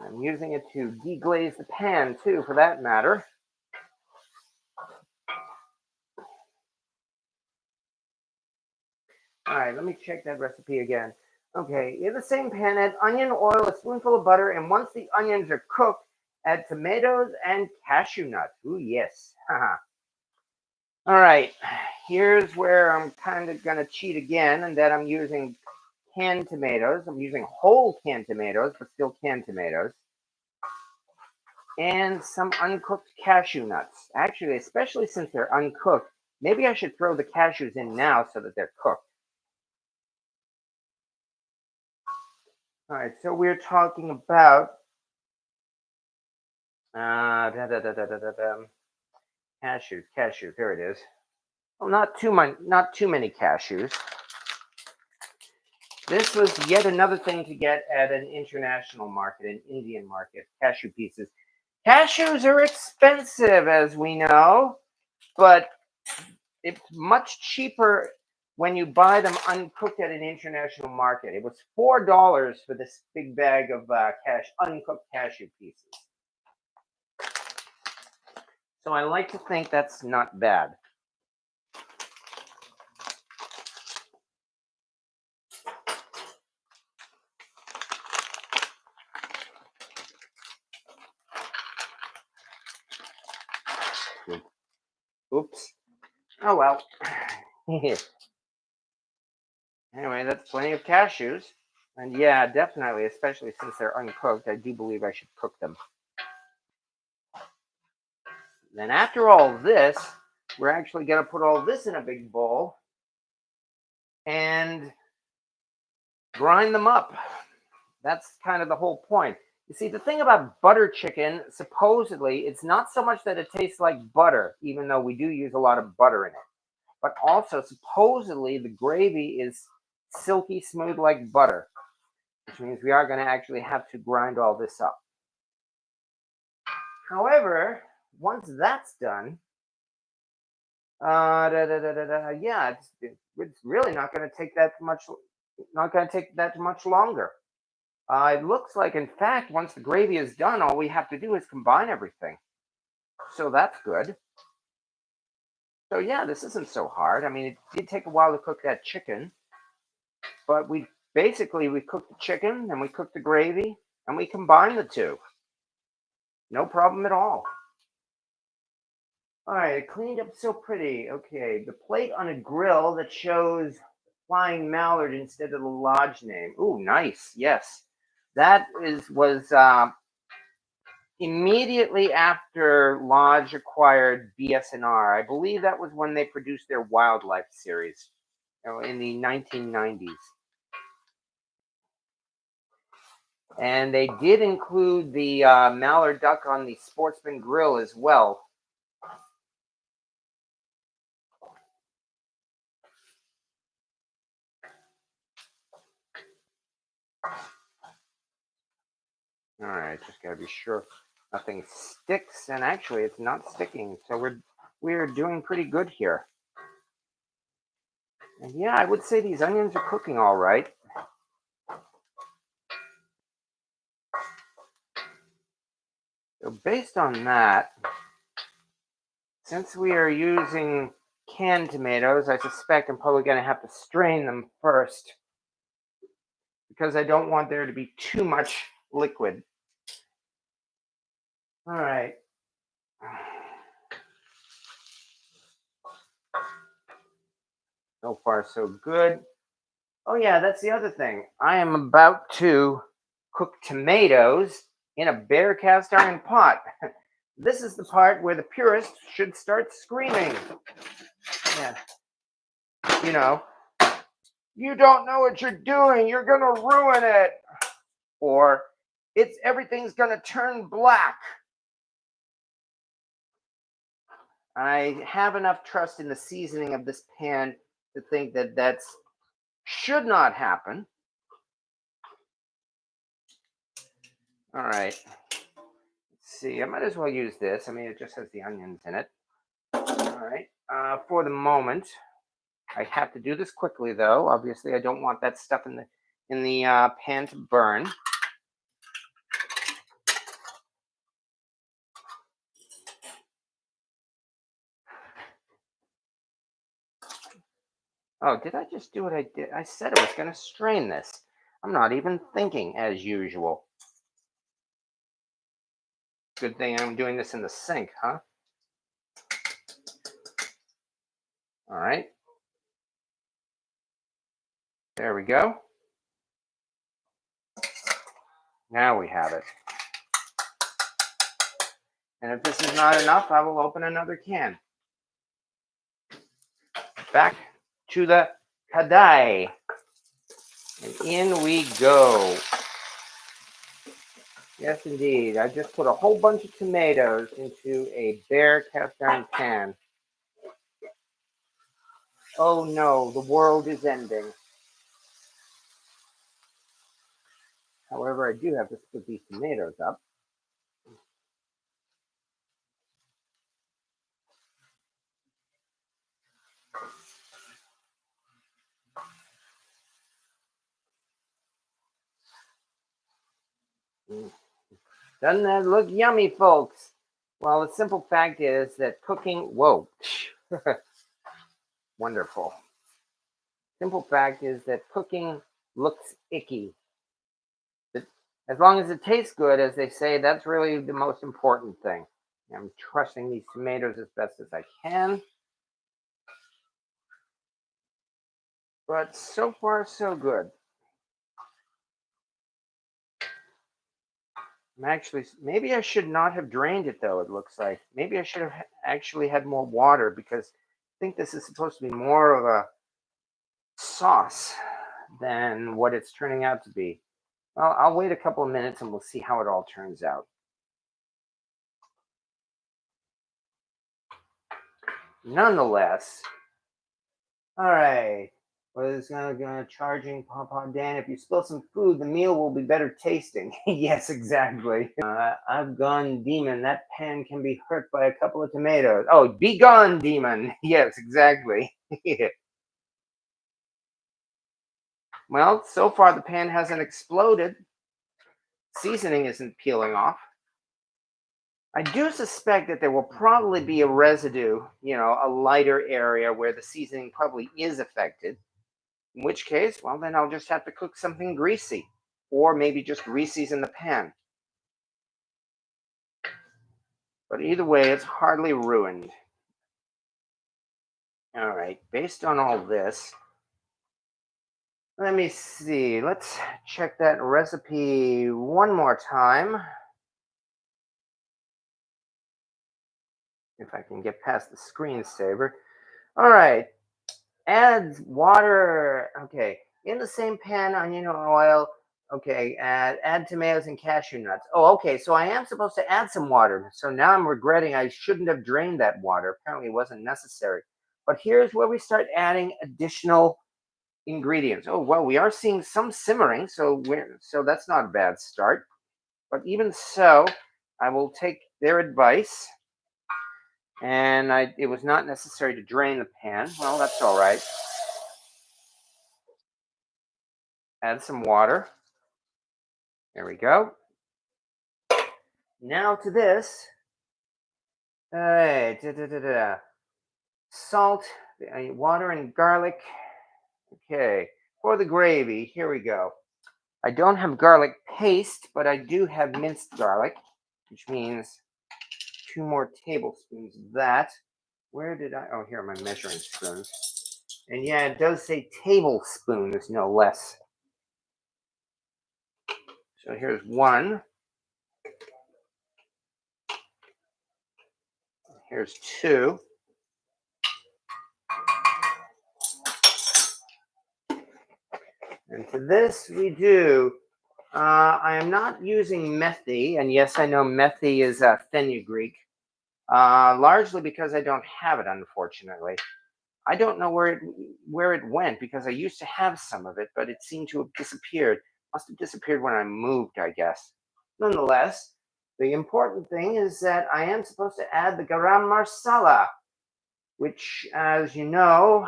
I'm using it to deglaze the pan too, for that matter. All right, let me check that recipe again. Okay, in the same pan, add onion, oil, a spoonful of butter, and once the onions are cooked, add tomatoes and cashew nuts. Ooh, yes. All right, here's where I'm kind of going to cheat again, and that I'm using canned tomatoes. I'm using whole canned tomatoes, but still canned tomatoes. And some uncooked cashew nuts. Actually, especially since they're uncooked, maybe I should throw the cashews in now so that they're cooked. All right, so we're talking about cashews. There it is. Well, not too many cashews. This was yet another thing to get at an international market, an Indian market. Cashew pieces. Cashews are expensive, as we know, but it's much cheaper when you buy them uncooked at an international market. It was $4 for this big bag of uncooked cashew pieces. So I like to think that's not bad. Oops. Oh well. Anyway, that's plenty of cashews. And yeah, definitely, especially since they're uncooked, I do believe I should cook them. Then after all this, we're actually going to put all this in a big bowl and grind them up. That's kind of the whole point. You see, the thing about butter chicken, supposedly, it's not so much that it tastes like butter, even though we do use a lot of butter in it, but also supposedly the gravy is silky smooth like butter, which means we are going to actually have to grind all this up. However, once that's done, yeah, it's really not going to take that much longer. It looks like, in fact, once the gravy is done, all we have to do is combine everything. So that's good. So yeah, this isn't so hard. I mean, it did take a while to cook that chicken, but we cooked the chicken and we cooked the gravy and we combined the two. No problem at all. All right, cleaned up so pretty. Okay, the plate on a grill that shows Flying Mallard instead of the lodge name. Ooh, nice. Yes, that was immediately after Lodge acquired BSNR. I believe that was when they produced their wildlife series, in the 1990s. And they did include the Mallard duck on the Sportsman Grill as well. All right, just gotta be sure nothing sticks, and actually it's not sticking, so we're doing pretty good here. And yeah, I would say these onions are cooking all right. So based on that, since we are using canned tomatoes, I suspect I'm probably going to have to strain them first because I don't want there to be too much liquid. All right. So far, so good. Oh, yeah, that's the other thing. I am about to cook tomatoes in a bare cast iron pot. This is the part where the purist should start screaming. Yeah. You know, you don't know what you're doing. You're going to ruin it. Or everything's going to turn black. I have enough trust in the seasoning of this pan to think that that's should not happen. All right. Let's see. I might as well use this. I mean, it just has the onions in it. All right. For the moment, I have to do this quickly, though. Obviously, I don't want that stuff in the pan to burn. Oh, did I just do what I did? I said I was going to strain this. I'm not even thinking as usual. Good thing I'm doing this in the sink, huh? All right. There we go. Now we have it. And if this is not enough, I will open another can. Back to the kadai. And in we go. Yes, indeed. I just put a whole bunch of tomatoes into a bare cast iron pan. Oh no, the world is ending. However, I do have to split these tomatoes up. Doesn't that look yummy, folks? Well, the simple fact is that cooking, whoa, wonderful. Simple fact is that cooking looks icky. As long as it tastes good, as they say, that's really the most important thing. I'm trusting these tomatoes as best as I can. But so far, so good. Maybe I should not have drained it though, it looks like. Maybe I should have actually had more water because I think this is supposed to be more of a sauce than what it's turning out to be. Well, I'll wait a couple of minutes and we'll see how it all turns out. Nonetheless, all right. Was gonna charging Papa Dan. If you spill some food, the meal will be better tasting. Yes, exactly. I've gone demon. That pan can be hurt by a couple of tomatoes. Oh, be gone, demon. Yes, exactly. Well, so far the pan hasn't exploded. Seasoning isn't peeling off. I do suspect that there will probably be a residue, a lighter area where the seasoning probably is affected. In which case, well, then I'll just have to cook something greasy or maybe just reseason the pan. But either way, it's hardly ruined. All right, based on all this, let me see. Let's check that recipe one more time. If I can get past the screensaver. All right, add water. Okay, in the same pan, onion oil. Okay, add tomatoes and cashew nuts. Oh, okay, so I am supposed to add some water. So now I'm regretting I shouldn't have drained that water. Apparently, it wasn't necessary. But here's where we start adding additional ingredients. Oh, well, we are seeing some simmering, so that's not a bad start. But even so, I will take their advice. And it was not necessary to drain the pan. Well, that's all right. Add some water. There we go. Now to this. All right. Salt, water, and garlic. Okay. For the gravy, here we go. I don't have garlic paste, but I do have minced garlic, which means 2 more tablespoons of that. Where did I? Oh, here are my measuring spoons. And yeah, it does say tablespoons, no less. So here's 1. Here's 2. And for this, we do. I am not using methi, and yes, I know methi is fenugreek, largely because I don't have it, unfortunately. I don't know where it went because I used to have some of it, but it seemed to have disappeared. Must have disappeared when I moved, I guess. Nonetheless, the important thing is that I am supposed to add the garam masala, which, as you know,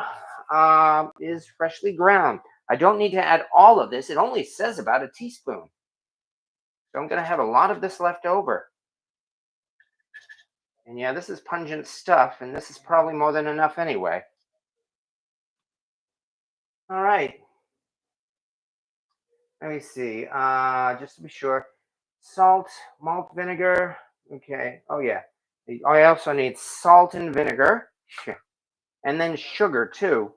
is freshly ground. I don't need to add all of this. It only says about a teaspoon. So I'm going to have a lot of this left over. And yeah, this is pungent stuff, and this is probably more than enough anyway. All right. Let me see. Just to be sure. Salt, malt vinegar. Okay. Oh, yeah. I also need salt and vinegar. And then sugar, too.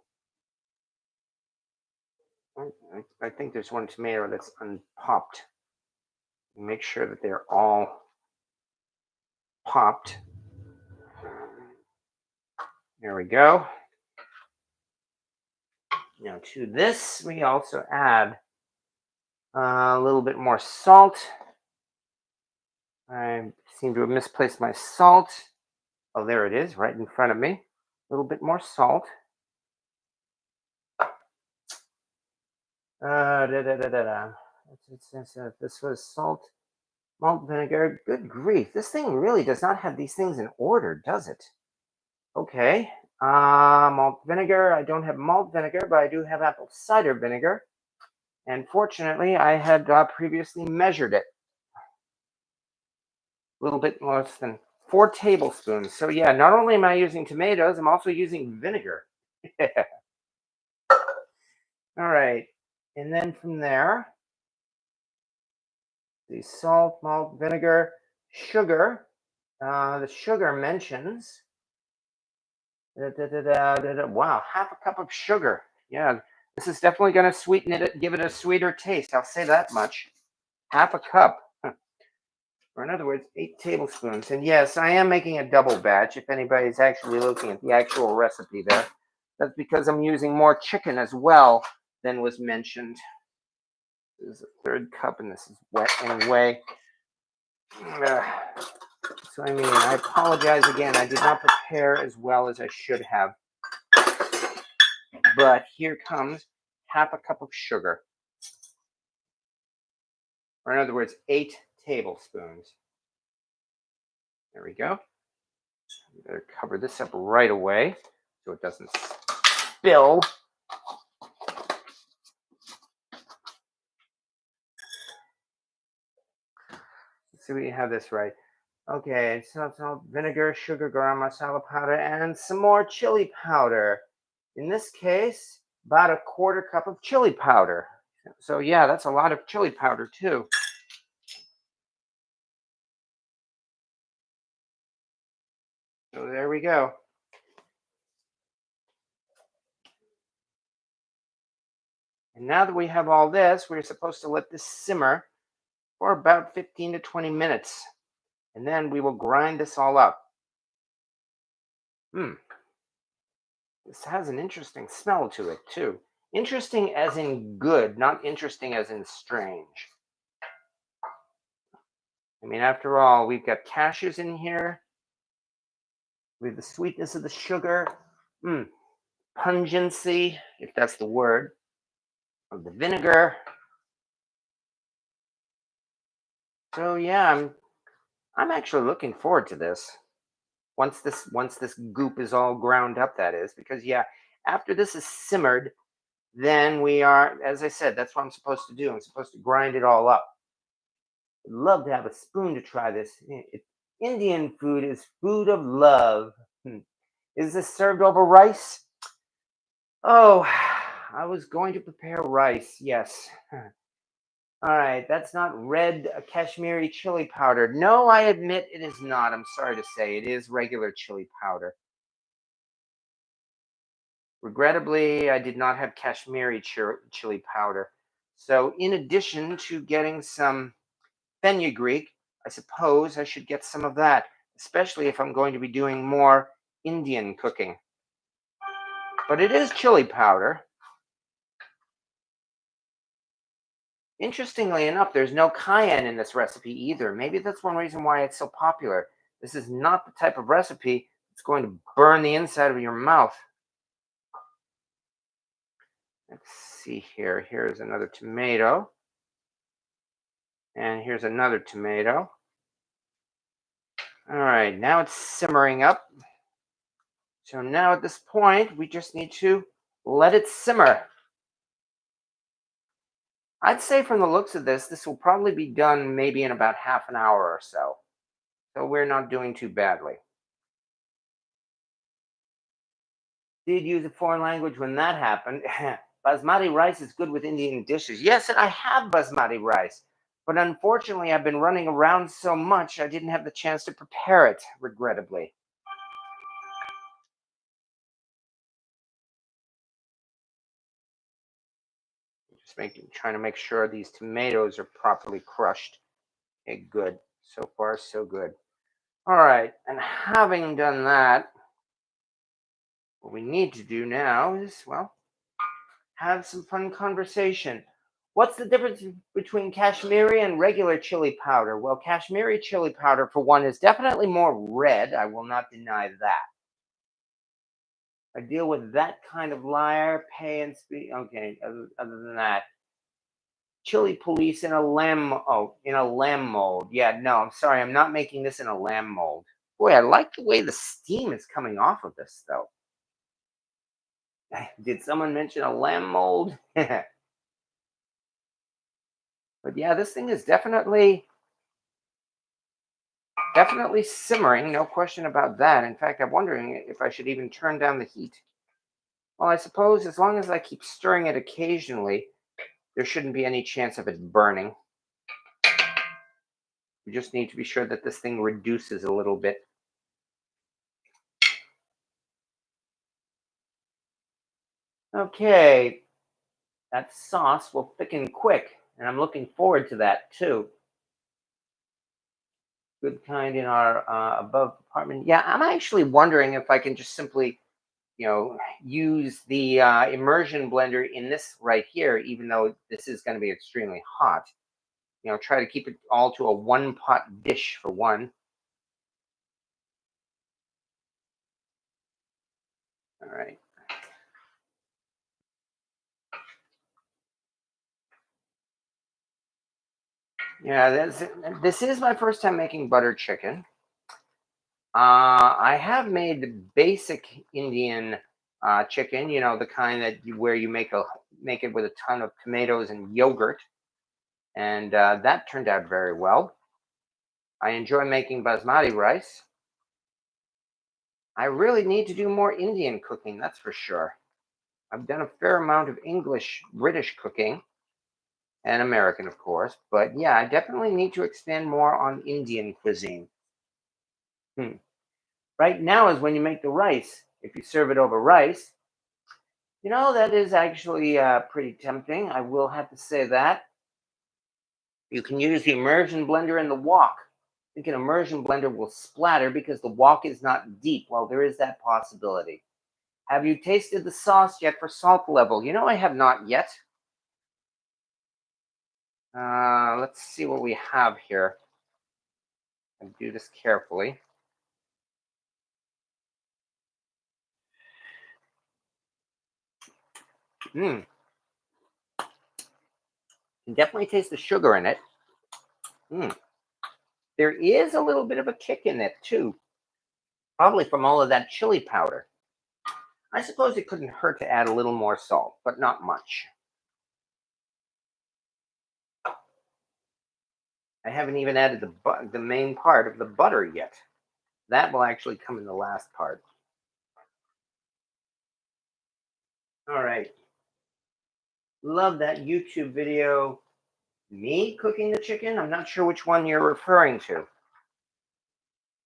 I think there's one tomato that's unpopped. Make sure that they're all popped. There we go. Now to this, we also add a little bit more salt. I seem to have misplaced my salt. Oh, there it is, right in front of me. A little bit more salt. This was salt, malt vinegar. Good grief. This thing really does not have these things in order, does it? Okay. Malt vinegar. I don't have malt vinegar, but I do have apple cider vinegar. And fortunately, I had previously measured it. A little bit less than 4 tablespoons. So yeah, not only am I using tomatoes, I'm also using vinegar. All right. And then from there, the salt, malt, vinegar, sugar. The sugar mentions. Wow, half a cup of sugar. Yeah, this is definitely going to sweeten it, give it a sweeter taste. I'll say that much. Half a cup. Or in other words, 8 tablespoons. And yes, I am making a double batch if anybody's actually looking at the actual recipe there. That's because I'm using more chicken as well than was mentioned. This is a 3rd cup, and this is wet anyway. So, I mean, I apologize again. I did not prepare as well as I should have. But here comes half a cup of sugar. Or in other words, 8 tablespoons. There we go. Better cover this up right away so it doesn't spill. Let's see we have this right. Okay, salt, vinegar, sugar, garam masala powder, and some more chili powder. In this case, about a 1/4 cup of chili powder. So yeah, that's a lot of chili powder too. So there we go. And now that we have all this, we're supposed to let this simmer for about 15 to 20 minutes. And then we will grind this all up. This has an interesting smell to it, too. Interesting as in good, not interesting as in strange. I mean, after all, we've got cashews in here. We have the sweetness of the sugar. Pungency, if that's the word, of the vinegar. So yeah, I'm actually looking forward to this. Once this goop is all ground up, that is, because yeah, after this is simmered, then we are, as I said, that's what I'm supposed to do. I'm supposed to grind it all up. I'd love to have a spoon to try this. Indian food is food of love. Is this served over rice? Oh, I was going to prepare rice. Yes. All right, that's not red Kashmiri chili powder. No, I admit it is not. I'm sorry to say, it is regular chili powder. Regrettably, I did not have Kashmiri chili powder. So, in addition to getting some fenugreek, I suppose I should get some of that, especially if I'm going to be doing more Indian cooking. But it is chili powder. Interestingly enough, there's no cayenne in this recipe either. Maybe that's one reason why it's so popular. This is not the type of recipe that's going to burn the inside of your mouth. Let's see here. Here's another tomato. And here's another tomato. All right, now it's simmering up. So now at this point, we just need to let it simmer. I'd say from the looks of this will probably be done maybe in about half an hour or so. So we're not doing too badly. Did use a foreign language when that happened. Basmati rice is good with Indian dishes. Yes, and I have basmati rice. But unfortunately, I've been running around so much, I didn't have the chance to prepare it, regrettably. Just trying to make sure these tomatoes are properly crushed. Okay, good. So far, so good. All right, and having done that, what we need to do now is, well, have some fun conversation. What's the difference between Kashmiri and regular chili powder? Well, Kashmiri chili powder, for one, is definitely more red. I will not deny that. I deal with that kind of liar, pay and speak. Okay, other than that, chili police in a lamb mold. Yeah, no, I'm sorry, I'm not making this in a lamb mold. Boy, I like the way the steam is coming off of this, though. Did someone mention a lamb mold? But yeah, this thing is definitely simmering, no question about that. In fact, I'm wondering if I should even turn down the heat. Well, I suppose as long as I keep stirring it occasionally, there shouldn't be any chance of it burning. We just need to be sure that this thing reduces a little bit. Okay, that sauce will thicken quick, and I'm looking forward to that too. Good kind in our above apartment. Yeah, I'm actually wondering if I can just simply, use the immersion blender in this right here, even though this is going to be extremely hot. Try to keep it all to a one pot dish for one. All right. Yeah, this is my first time making butter chicken. I have made the basic Indian chicken, the kind where you make it with a ton of tomatoes and yogurt, and that turned out very well. I enjoy making basmati rice. I really need to do more Indian cooking, that's for sure. I've done a fair amount of English, British cooking, and American, of course, but yeah, I definitely need to expand more on Indian cuisine. Hmm. Right now is when you make the rice. If you serve it over rice, that is actually pretty tempting. I will have to say that. You can use the immersion blender in the wok. I think an immersion blender will splatter because the wok is not deep. Well, there is that possibility. Have you tasted the sauce yet for salt level? I have not yet. Let's see what we have here. I'll do this carefully. Can definitely taste the sugar in it. There is a little bit of a kick in it too, probably from all of that chili powder. I suppose it couldn't hurt to add a little more salt, but not much. I haven't even added the main part of the butter yet. That will actually come in the last part. All right. Love that YouTube video. Me cooking the chicken? I'm not sure which one you're referring to.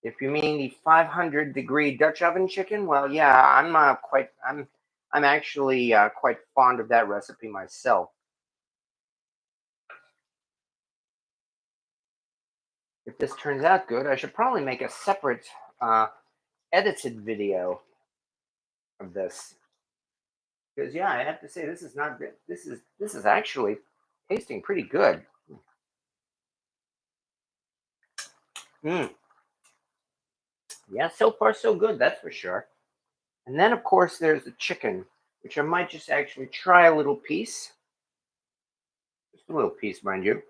If you mean the 500-degree Dutch oven chicken, well, yeah, I'm actually quite fond of that recipe myself. If this turns out good, I should probably make a separate edited video of this. Because yeah, I have to say this is not good. This is actually tasting pretty good. Yeah, so far so good, that's for sure. And then of course there's the chicken, which I might just actually try a little piece. Just a little piece, mind you.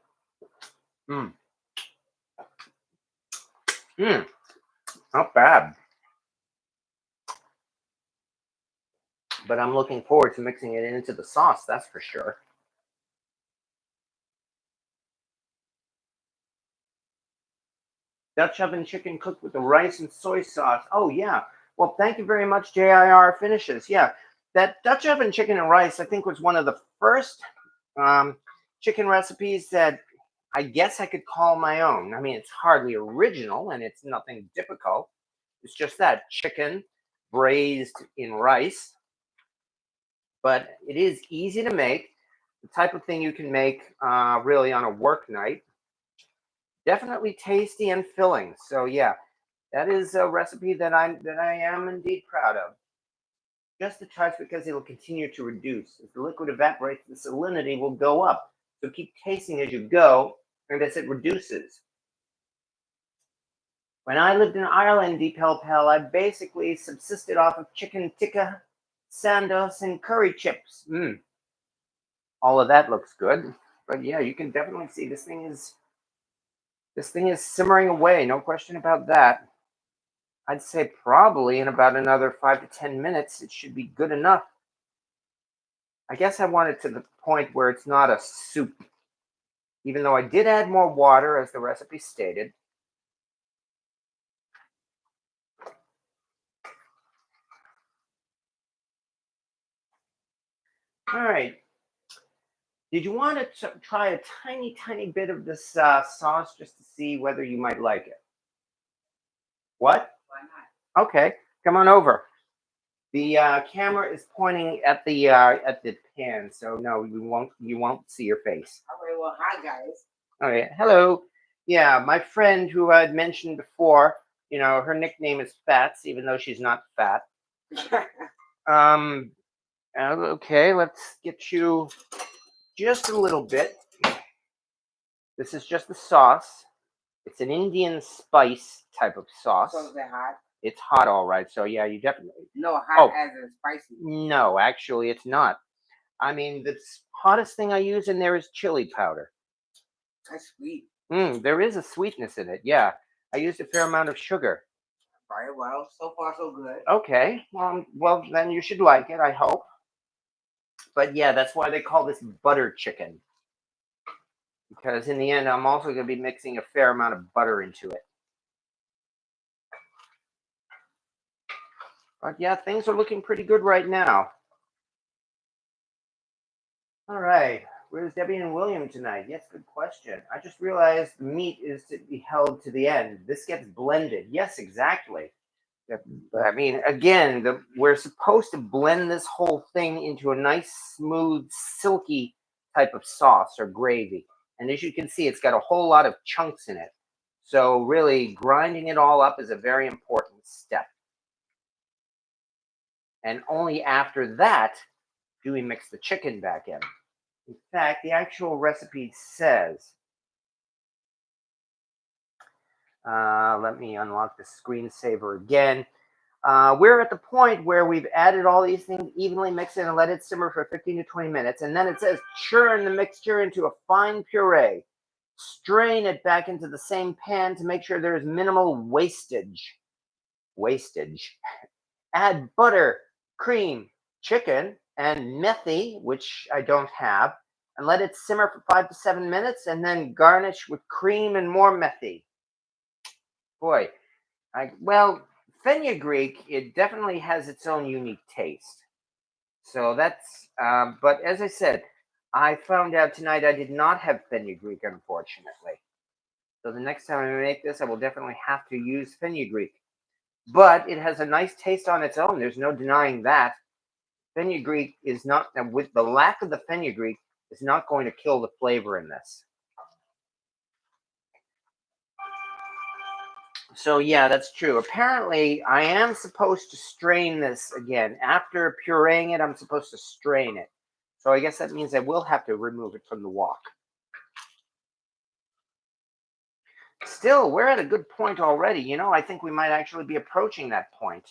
Not bad. But I'm looking forward to mixing it into the sauce, that's for sure. Dutch oven chicken cooked with the rice and soy sauce. Oh, yeah. Well, thank you very much, JIR Finishes. Yeah, that Dutch oven chicken and rice, I think, was one of the first chicken recipes that I guess I could call my own. I mean, it's hardly original and it's nothing difficult. It's just that chicken braised in rice. But it is easy to make. The type of thing you can make really on a work night. Definitely tasty and filling. So yeah, that is a recipe that I am indeed proud of. Just a touch because it will continue to reduce. As the liquid evaporates, the salinity will go up. So keep tasting as you go, and as it reduces. When I lived in Ireland, Deepel Pal, I basically subsisted off of chicken tikka, sandos, and curry chips. All of that looks good. But yeah, you can definitely see this thing is simmering away, no question about that. I'd say probably in about another 5 to 10 minutes, it should be good enough. I guess I want it to the point where it's not a soup, even though I did add more water as the recipe stated. All right. Did you want to try a tiny bit of this sauce just to see whether you might like it? What? Why not? Okay, come on over. The camera is pointing at the pan, so no, you won't see your face. Okay, well, hi guys. All right, hello. Yeah, my friend who I'd mentioned before, her nickname is Fats, even though she's not fat. Okay, let's get you just a little bit. This is just the sauce. It's an Indian spice type of sauce. So is it hot? It's hot, all right. So yeah, you definitely. No, hot as in spicy. No, actually, it's not. I mean, the hottest thing I use in there is chili powder. That's sweet. There is a sweetness in it. Yeah, I used a fair amount of sugar. Right. Well, so far so good. Okay. Well, then you should like it, I hope. But yeah, that's why they call this butter chicken. Because in the end, I'm also going to be mixing a fair amount of butter into it. But yeah, things are looking pretty good right now. All right. Where's Debbie and William tonight? Yes, good question. I just realized the meat is to be held to the end. This gets blended. Yes, exactly. I mean, again, we're supposed to blend this whole thing into a nice, smooth, silky type of sauce or gravy. And as you can see, it's got a whole lot of chunks in it. So really, grinding it all up is a very important step. And only after that do we mix the chicken back in. In fact, the actual recipe says, let me unlock the screensaver again. We're at the point where we've added all these things, evenly mix it and let it simmer for 15 to 20 minutes. And then it says churn the mixture into a fine puree. Strain it back into the same pan to make sure there is minimal wastage. Add butter, cream, chicken, and methi, which I don't have, and let it simmer for 5 to 7 minutes, and then garnish with cream and more methi. Boy, well, fenugreek, it definitely has its own unique taste. So that's, but as I said, I found out tonight I did not have fenugreek, unfortunately. So the next time I make this, I will definitely have to use fenugreek. But it has a nice taste on its own. There's no denying that. Fenugreek is not, with the lack of the fenugreek, is not going to kill the flavor in this. So yeah, that's true. Apparently, I am supposed to strain this again. After pureeing it, I'm supposed to strain it. So I guess that means I will have to remove it from the wok. Still, we're at a good point already. You know, I think we might actually be approaching that point.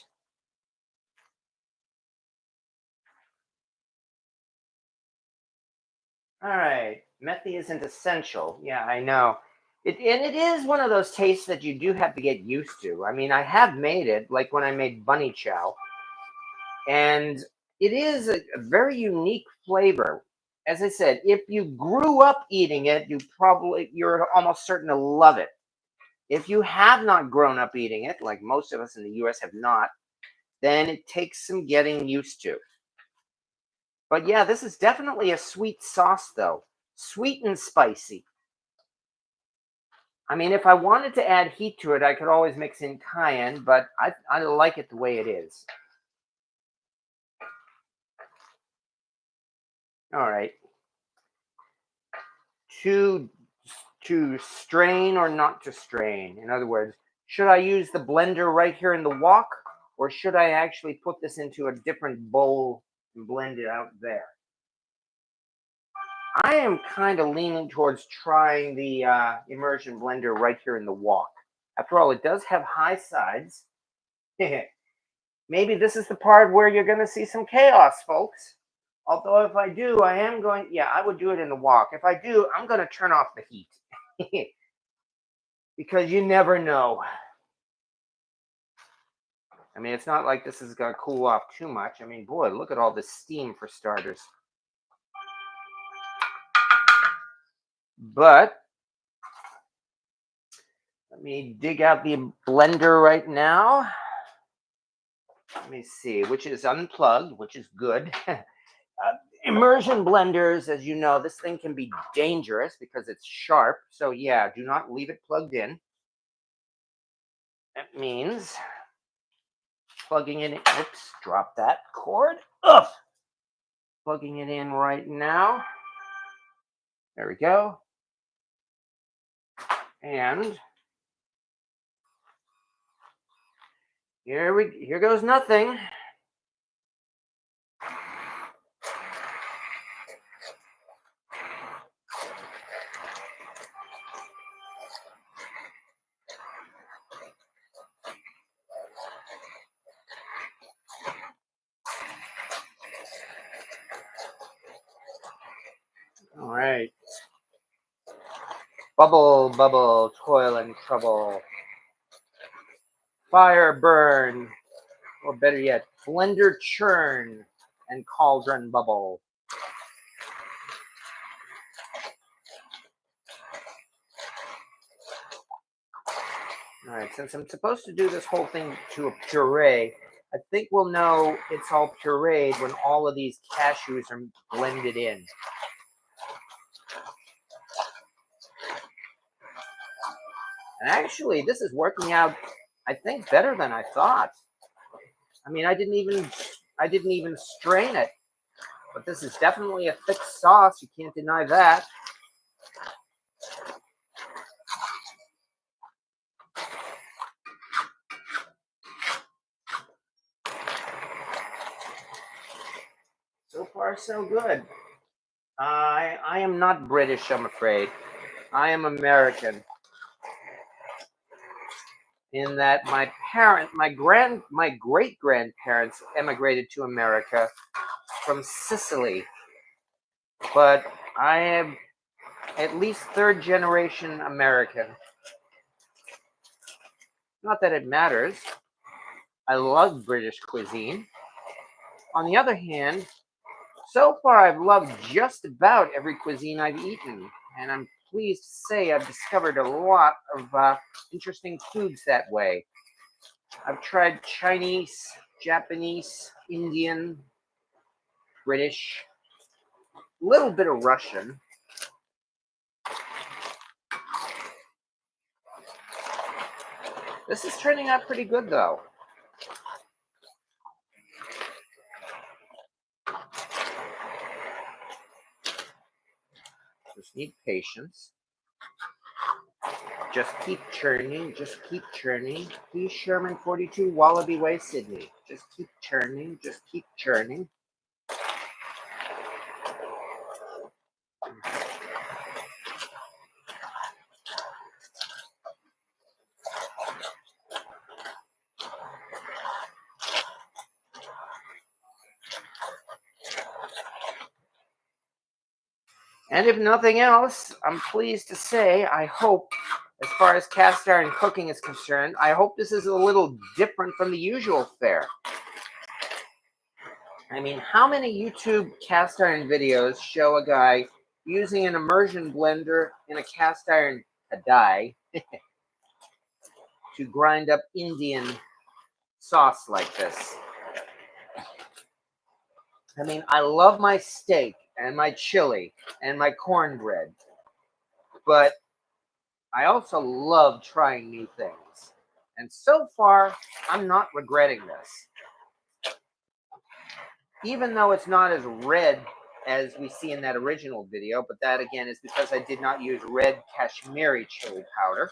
All right, methi isn't essential. Yeah, I know. And it is one of those tastes that you do have to get used to. I mean, I have made it, like when I made bunny chow, and it is a very unique flavor. As I said, if you grew up eating it, you're almost certain to love it. If you have not grown up eating it, like most of us in the US have not, then it takes some getting used to. But yeah, this is definitely a sweet sauce, though. Sweet and spicy. I mean, if I wanted to add heat to it, I could always mix in cayenne, but I like it the way it is. All right. To strain or not to strain? In other words, should I use the blender right here in the wok, or should I actually put this into a different bowl and blend it out there? I am kind of leaning towards trying the immersion blender right here in the wok. After all, it does have high sides. Maybe this is the part where you're going to see some chaos, folks. Although if I do, I would do it in the wok. If I do, I'm going to turn off the heat. Because you never know. I mean, it's not like this is going to cool off too much. I mean, boy, look at all this steam for starters. But let me dig out the blender right now. Let me see, which is unplugged, which is good. Immersion blenders, as you know, this thing can be dangerous because it's sharp. So yeah, do not leave it plugged in. That means plugging it in. Oops, drop that cord. Ugh. Plugging it in right now. There we go. And here goes nothing. All right. Bubble, bubble, toil and trouble. Fire burn, or better yet, blender churn and cauldron bubble. All right, since I'm supposed to do this whole thing to a puree, I think we'll know it's all pureed when all of these cashews are blended in. And actually, this is working out, I think, better than I thought. I mean, I didn't even strain it. But this is definitely a thick sauce. You can't deny that. So far, so good. I am not British, I'm afraid. I am American. In that my great grandparents emigrated to America from Sicily, but I am at least third generation American. Not that it matters. I love British cuisine. On the other hand, so far I've loved just about every cuisine I've eaten, and I'm pleased to say I've discovered a lot of interesting foods that way. I've tried Chinese, Japanese, Indian, British, a little bit of Russian. This is turning out pretty good though. Just need patience. Just keep churning, just keep churning. Please, Sherman 42, Wallaby Way, Sydney. Just keep churning, just keep churning. And if nothing else, I'm pleased to say, I hope, as far as cast iron cooking is concerned, I hope this is a little different from the usual fare. I mean, how many YouTube cast iron videos show a guy using an immersion blender in a cast iron kadai to grind up Indian sauce like this? I mean, I love my steak and my chili and my cornbread, but I also love trying new things. And so far, I'm not regretting this. Even though it's not as red as we see in that original video, but that again is because I did not use red Kashmiri chili powder.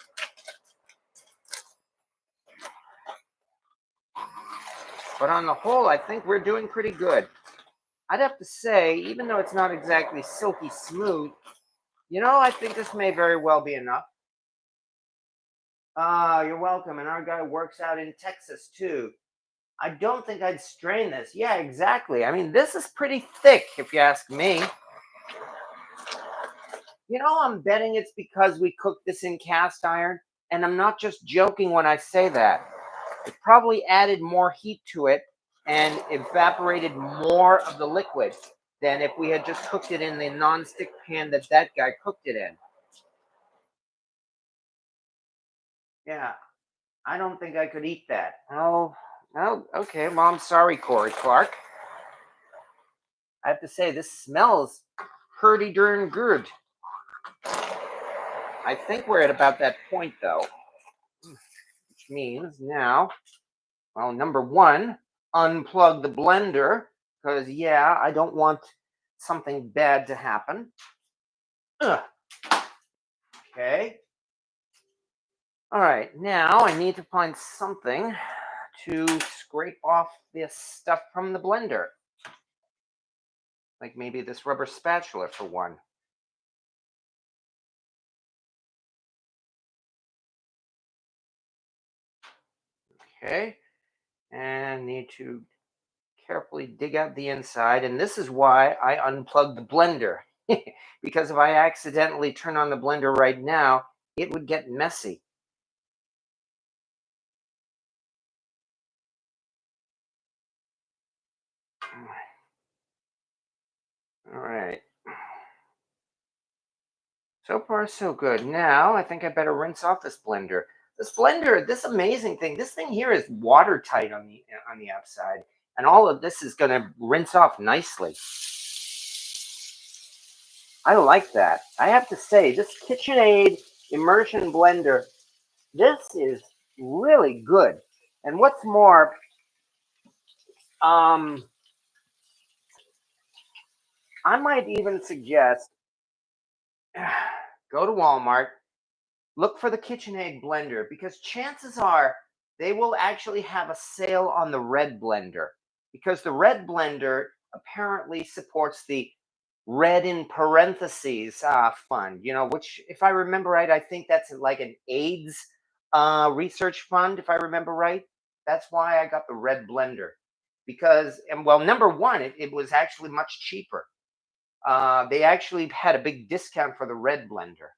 But on the whole, I think we're doing pretty good. I'd have to say, even though it's not exactly silky smooth, you know, I think this may very well be enough. You're welcome. And our guy works out in Texas too. I don't think I'd strain this. Yeah, exactly. I mean, this is pretty thick, if you ask me. You know, I'm betting it's because we cooked this in cast iron, and I'm not just joking when I say that. It probably added more heat to it and evaporated more of the liquid than if we had just cooked it in the non-stick pan that guy cooked it in. Yeah, I don't think I could eat that. Oh, okay. Well, I'm sorry, Corey Clark. I have to say, this smells pretty darn good. I think we're at about that point, though. Which means now, well, number one, unplug the blender, because, yeah, I don't want something bad to happen. Ugh. Okay. All right, now I need to find something to scrape off this stuff from the blender. Like maybe this rubber spatula for one. Okay, and need to carefully dig out the inside. And this is why I unplugged the blender. Because if I accidentally turn on the blender right now, it would get messy. All right. So far, so good. Now, I think I better rinse off this blender. This blender, this amazing thing, this thing here is watertight on the outside. And all of this is going to rinse off nicely. I like that. I have to say, this KitchenAid immersion blender, this is really good. And what's more, I might even suggest go to Walmart, look for the KitchenAid blender, because chances are they will actually have a sale on the red blender, because the red blender apparently supports the red in parentheses fund, you know, which, if I remember right, I think that's like an AIDS research fund, if I remember right. That's why I got the red blender, because, and well, number one, it was actually much cheaper. They actually had a big discount for the red blender,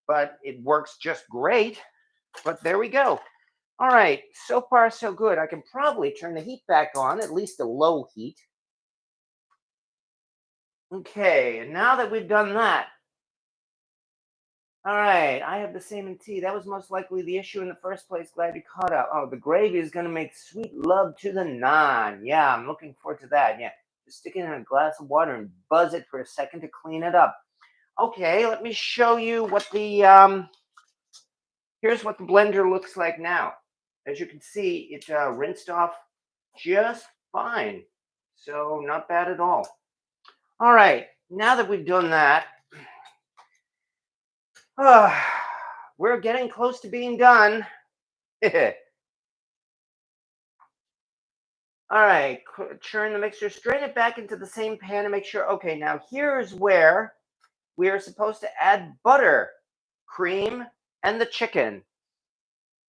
but it works just great. But there we go. All right, so far so good. I can probably turn the heat back on, at least a low heat. Okay, and now that we've done that, all right, I have the same in tea. That was most likely the issue in the first place. Glad you caught up. Oh, the gravy is going to make sweet love to the naan. Yeah, I'm looking forward to that. Yeah, just stick it in a glass of water and buzz it for a second to clean it up. Okay, let me show you what the here's what the blender looks like now. As you can see, it rinsed off just fine. So not bad at all. All right, now that we've done that, we're getting close to being done. All right, churn the mixture, strain it back into the same pan and make sure. Okay, now here's where we are supposed to add butter, cream, and the chicken.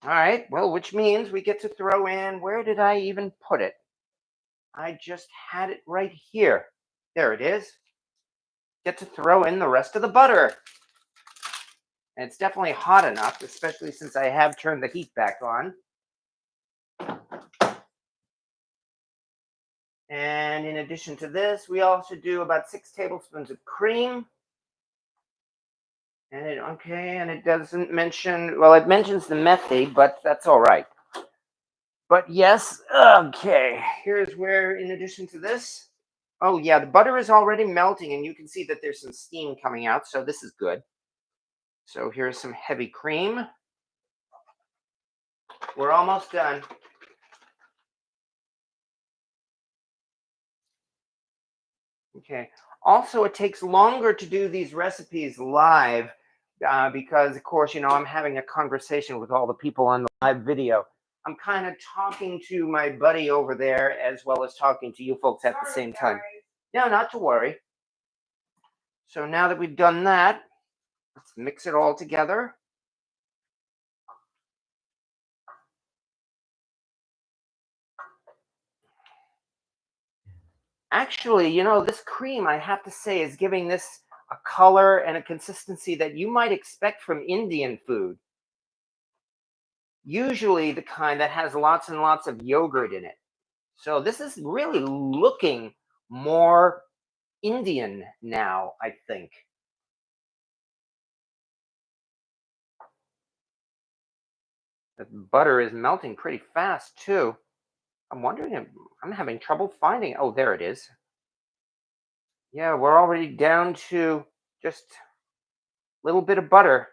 All right, well, which means we get to throw in, where did I even put it? I just had it right here. There it is. Get to throw in the rest of the butter. And it's definitely hot enough, especially since I have turned the heat back on. And in addition to this, we also do about 6 tablespoons of cream. And it doesn't mention, well, it mentions the methi, but that's all right. But yes, okay, here's where, in addition to this, oh yeah, the butter is already melting, and you can see that there's some steam coming out, so this is good. So here's some heavy cream. We're almost done. Okay. Also, it takes longer to do these recipes live because, of course, I'm having a conversation with all the people on the live video. I'm kind of talking to my buddy over there as well as talking to you folks at the same time. No, not to worry. So now that we've done that, let's mix it all together. Actually, this cream, I have to say, is giving this a color and a consistency that you might expect from Indian food. Usually the kind that has lots and lots of yogurt in it. So this is really looking more Indian now, I think. The butter is melting pretty fast too. I'm wondering if I'm having trouble finding it. Oh, there it is. Yeah, we're already down to just a little bit of butter.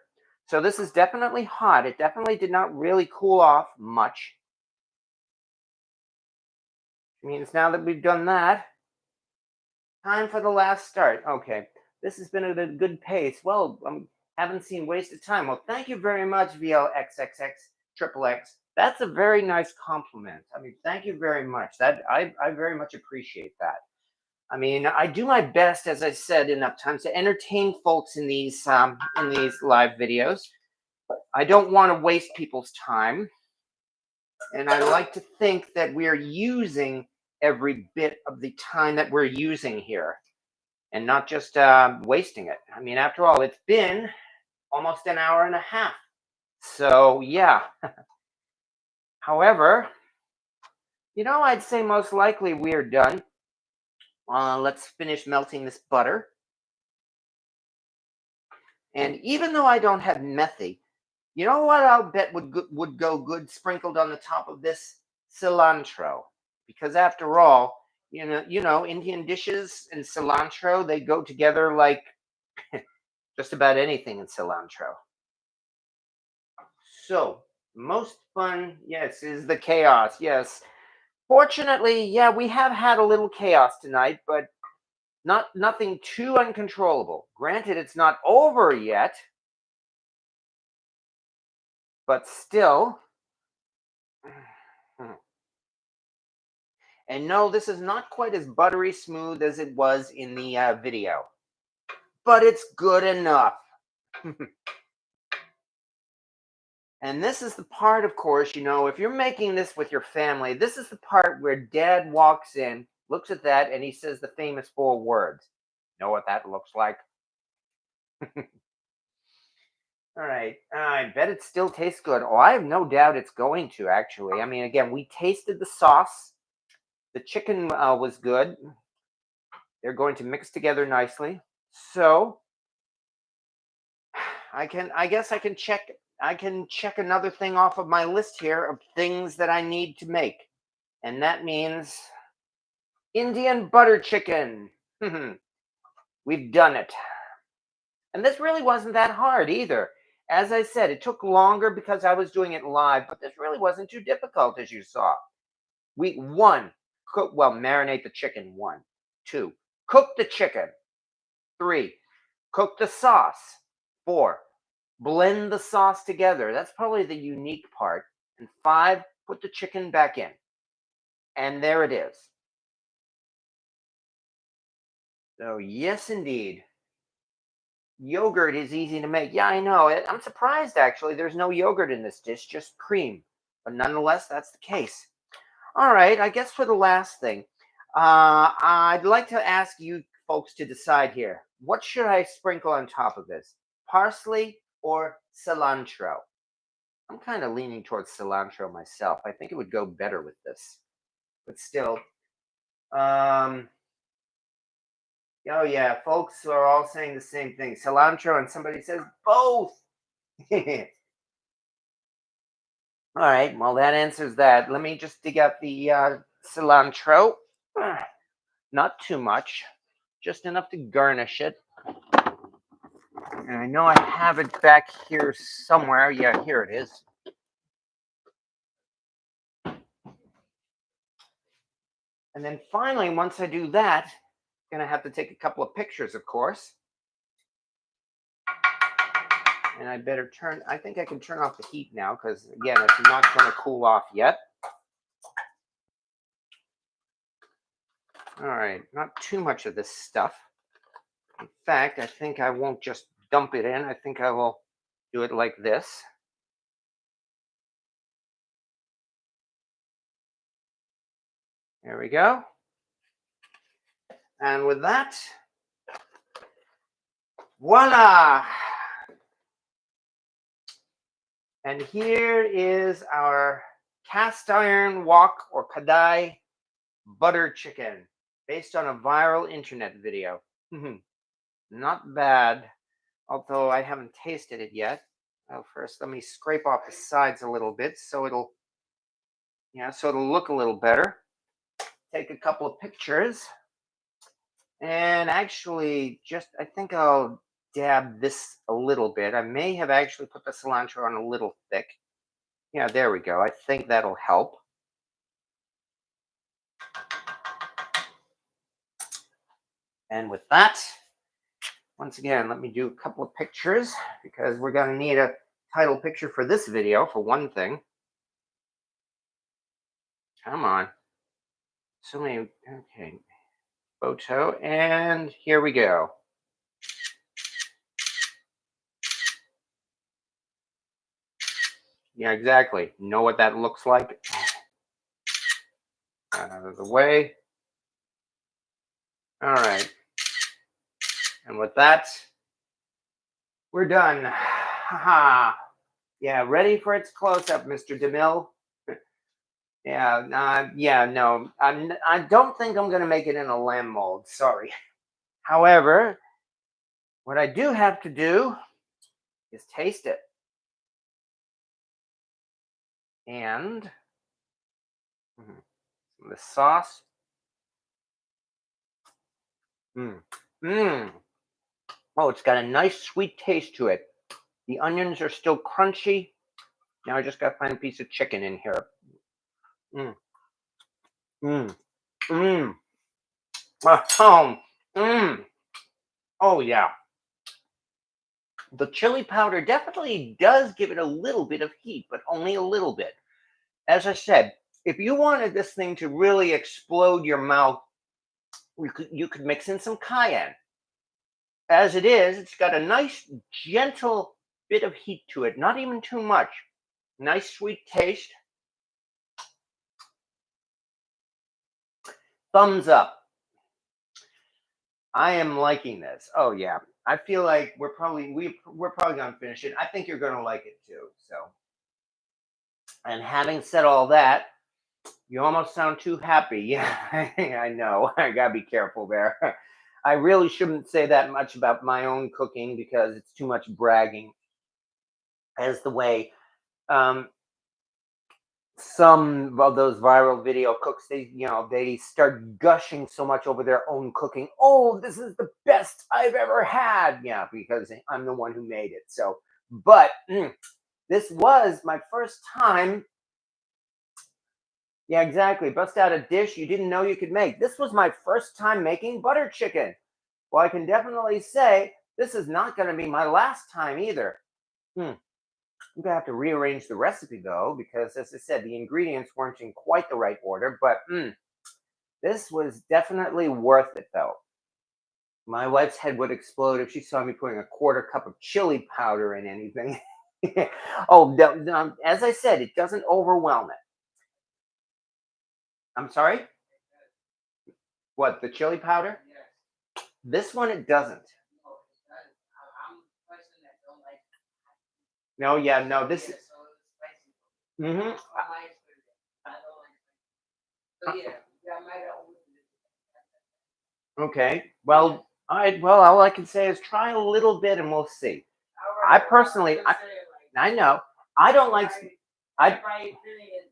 So this is definitely hot. It definitely did not really cool off much. Means now that we've done that, time for the last start. Okay, this has been at a good pace. Well, haven't seen wasted time. Well, thank you very much, VLXXX Triple X. That's a very nice compliment. I mean, thank you very much. That I very much appreciate that. I mean, I do my best, as I said enough times, to entertain folks in these live videos. I don't want to waste people's time, and I like to think that we're using every bit of the time that we're using here, and not just wasting it. I mean, after all, it's been almost an hour and a half. So yeah. However, I'd say most likely we're done. Let's finish melting this butter. And even though I don't have methi, you know what I'll bet would go good sprinkled on the top of this? Cilantro. Because after all, Indian dishes and cilantro, they go together like just about anything in cilantro. So, most fun, yes, is the chaos. Yes. Fortunately, yeah, we have had a little chaos tonight, but nothing too uncontrollable. Granted, it's not over yet, but still. And no, this is not quite as buttery smooth as it was in the video, but it's good enough. And this is the part, of course, if you're making this with your family, this is the part where dad walks in, looks at that, and he says the famous 4 words. Know what that looks like? All right. I bet it still tastes good. Oh, I have no doubt it's going to, actually. I mean, again, we tasted the sauce. The chicken was good. They're going to mix together nicely. So I guess I can check another thing off of my list here of things that I need to make. And that means Indian butter chicken. We've done it. And this really wasn't that hard either. As I said, it took longer because I was doing it live, but this really wasn't too difficult, as you saw. Marinate the chicken. 1, 2, cook the chicken. 3, cook the sauce. 4, blend the sauce together. That's probably the unique part. And 5, put the chicken back in. And there it is. So, yes, indeed. Yogurt is easy to make. Yeah, I know. I'm surprised, actually. There's no yogurt in this dish, just cream. But nonetheless, that's the case. All right, I guess for the last thing, I'd like to ask you folks to decide here. What should I sprinkle on top of this? Parsley or cilantro? I'm kind of leaning towards cilantro myself. I think it would go better with this. But still, oh yeah, folks are all saying the same thing. Cilantro, and somebody says both. All right, well, that answers that. Let me just dig out the cilantro. Not too much, just enough to garnish it. And I know I have it back here somewhere. Yeah, here it is. And then finally, once I do that, I'm going to have to take a couple of pictures, of course. And I better I think I can turn off the heat now because, again, it's not going to cool off yet. All right, not too much of this stuff. In fact, I think I won't just dump it in. I think I will do it like this. There we go. And with that, voila! And here is our cast iron wok or kadai butter chicken based on a viral internet video. Not bad, although I haven't tasted it yet. Well, first, let me scrape off the sides a little bit so it'll look a little better. Take a couple of pictures. And actually, I think I'll dab this a little bit. I may have actually put the cilantro on a little thick. Yeah, there we go. I think that'll help. And with that, once again, let me do a couple of pictures because we're going to need a title picture for this video, for one thing. Come on. So many. Okay. Photo. And here we go. Yeah, exactly. Know what that looks like? Out of the way. All right. And with that, we're done. Haha. Yeah, ready for its close-up, Mr. DeMille. Yeah, no. I don't think I'm going to make it in a lamb mold. Sorry. However, what I do have to do is taste it. And the sauce. Oh, it's got a nice sweet taste to it. The onions are still crunchy. Now I just got to find a piece of chicken in here. Oh, yeah. The chili powder definitely does give it a little bit of heat, but only a little bit. As I said, if you wanted this thing to really explode your mouth, you could mix in some cayenne. As it is, it's got a nice, gentle bit of heat to it, not even too much. Nice, sweet taste. Thumbs up. I am liking this. Oh, yeah. I feel like we're probably gonna finish it. I think you're gonna like it too. So, and having said all that, you almost sound too happy. Yeah, I know. I gotta be careful there. I really shouldn't say that much about my own cooking because it's too much bragging. As the way um, some of those viral video cooks, they start gushing so much over their own cooking. Oh, this is the best I've ever had. Yeah, because I'm the one who made it. So, but this was my first time. Yeah, exactly. Bust out a dish you didn't know you could make. This was my first time making butter chicken. Well, I can definitely say this is not going to be my last time either. I'm going to have to rearrange the recipe though, because as I said, the ingredients weren't in quite the right order, but this was definitely worth it though. My wife's head would explode if she saw me putting a quarter cup of chili powder in anything. Oh, as I said, it doesn't overwhelm it. I'm sorry? What, the chili powder? This one, it doesn't. No, yeah, no, this is. Hmm. Okay. Well, all right. Well, all I can say is try a little bit and we'll see. I personally, I know. I don't like. I.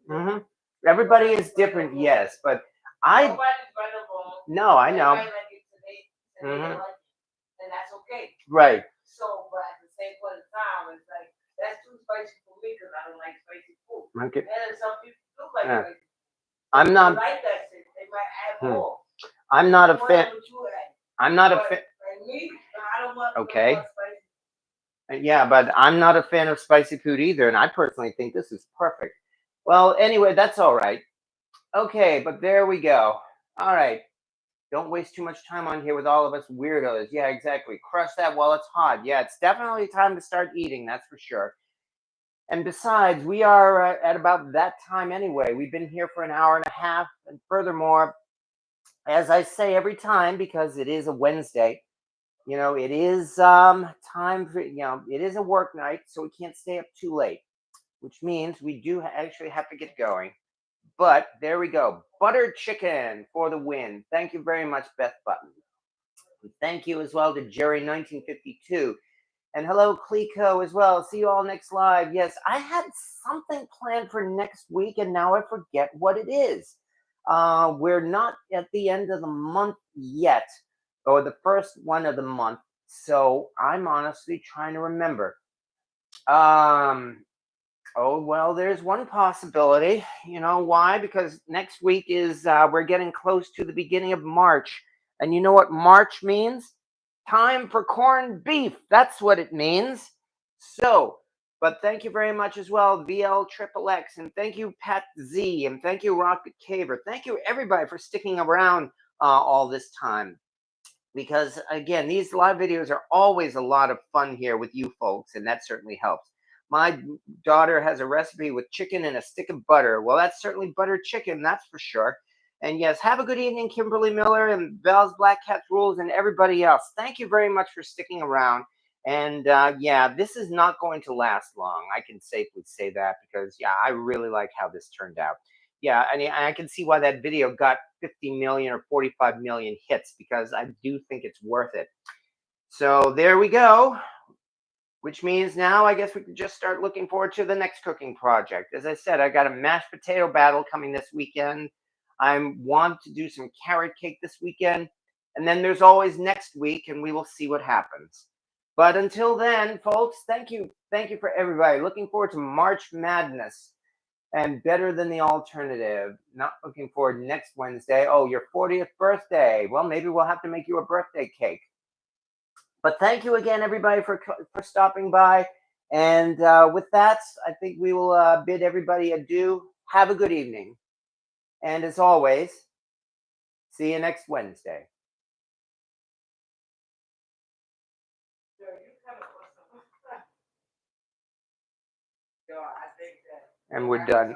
Hmm. Everybody is different, yes, but I. No, I know. Hmm. And that's okay. Right. So, but at the same point in time, it's like that's too spicy for me because I don't like spicy food. Okay. And some people do like spicy. I'm They not. like that shit. They might add more. I'm not a fan. I'm not a fan. And me, I don't want. Okay. Spicy. Yeah, but I'm not a fan of spicy food either, and I personally think this is perfect. Well, anyway, that's all right. Okay, but there we go. All right. Don't waste too much time on here with all of us weirdos. Yeah, exactly. Crush that while it's hot. Yeah, it's definitely time to start eating, that's for sure. And besides, we are at about that time anyway. We've been here for an hour and a half. And furthermore, as I say every time, because it is a Wednesday, it is time for, it is a work night, so we can't stay up too late, which means we do actually have to get going. But there we go. Butter chicken for the win. Thank you very much, Beth Button. And thank you as well to Jerry1952. And hello, Clico, as well. See you all next live. Yes, I had something planned for next week, and now I forget what it is. We're not at the end of the month yet, or the first one of the month. So I'm honestly trying to remember. Oh, well, there's one possibility. You know why? Because next week is, we're getting close to the beginning of March. And you know what March means? Time for corned beef. That's what it means. So, but thank you very much as well, VL Triple X. And thank you, Pat Z. And thank you, Rocket Caver. Thank you, everybody, for sticking around all this time. Because, again, these live videos are always a lot of fun here with you folks. And that certainly helps. My daughter has a recipe with chicken and a stick of butter. Well, that's certainly buttered chicken, that's for sure. And yes, have a good evening, Kimberly Miller and Val's Black Cat Rules and everybody else. Thank you very much for sticking around. And yeah, this is not going to last long. I can safely say that because, yeah, I really like how this turned out. Yeah, and I can see why that video got 50 million or 45 million hits because I do think it's worth it. So there we go. Which means now I guess we can just start looking forward to the next cooking project. As I said, I got a mashed potato battle coming this weekend. I want to do some carrot cake this weekend. And then there's always next week, and we will see what happens. But until then, folks, thank you. Thank you for everybody. Looking forward to March Madness and Better Than the Alternative. Not looking forward next Wednesday. Oh, your 40th birthday. Well, maybe we'll have to make you a birthday cake. But thank you again, everybody, for stopping by. And with that, I think we will bid everybody adieu. Have a good evening. And as always, see you next Wednesday. And we're done.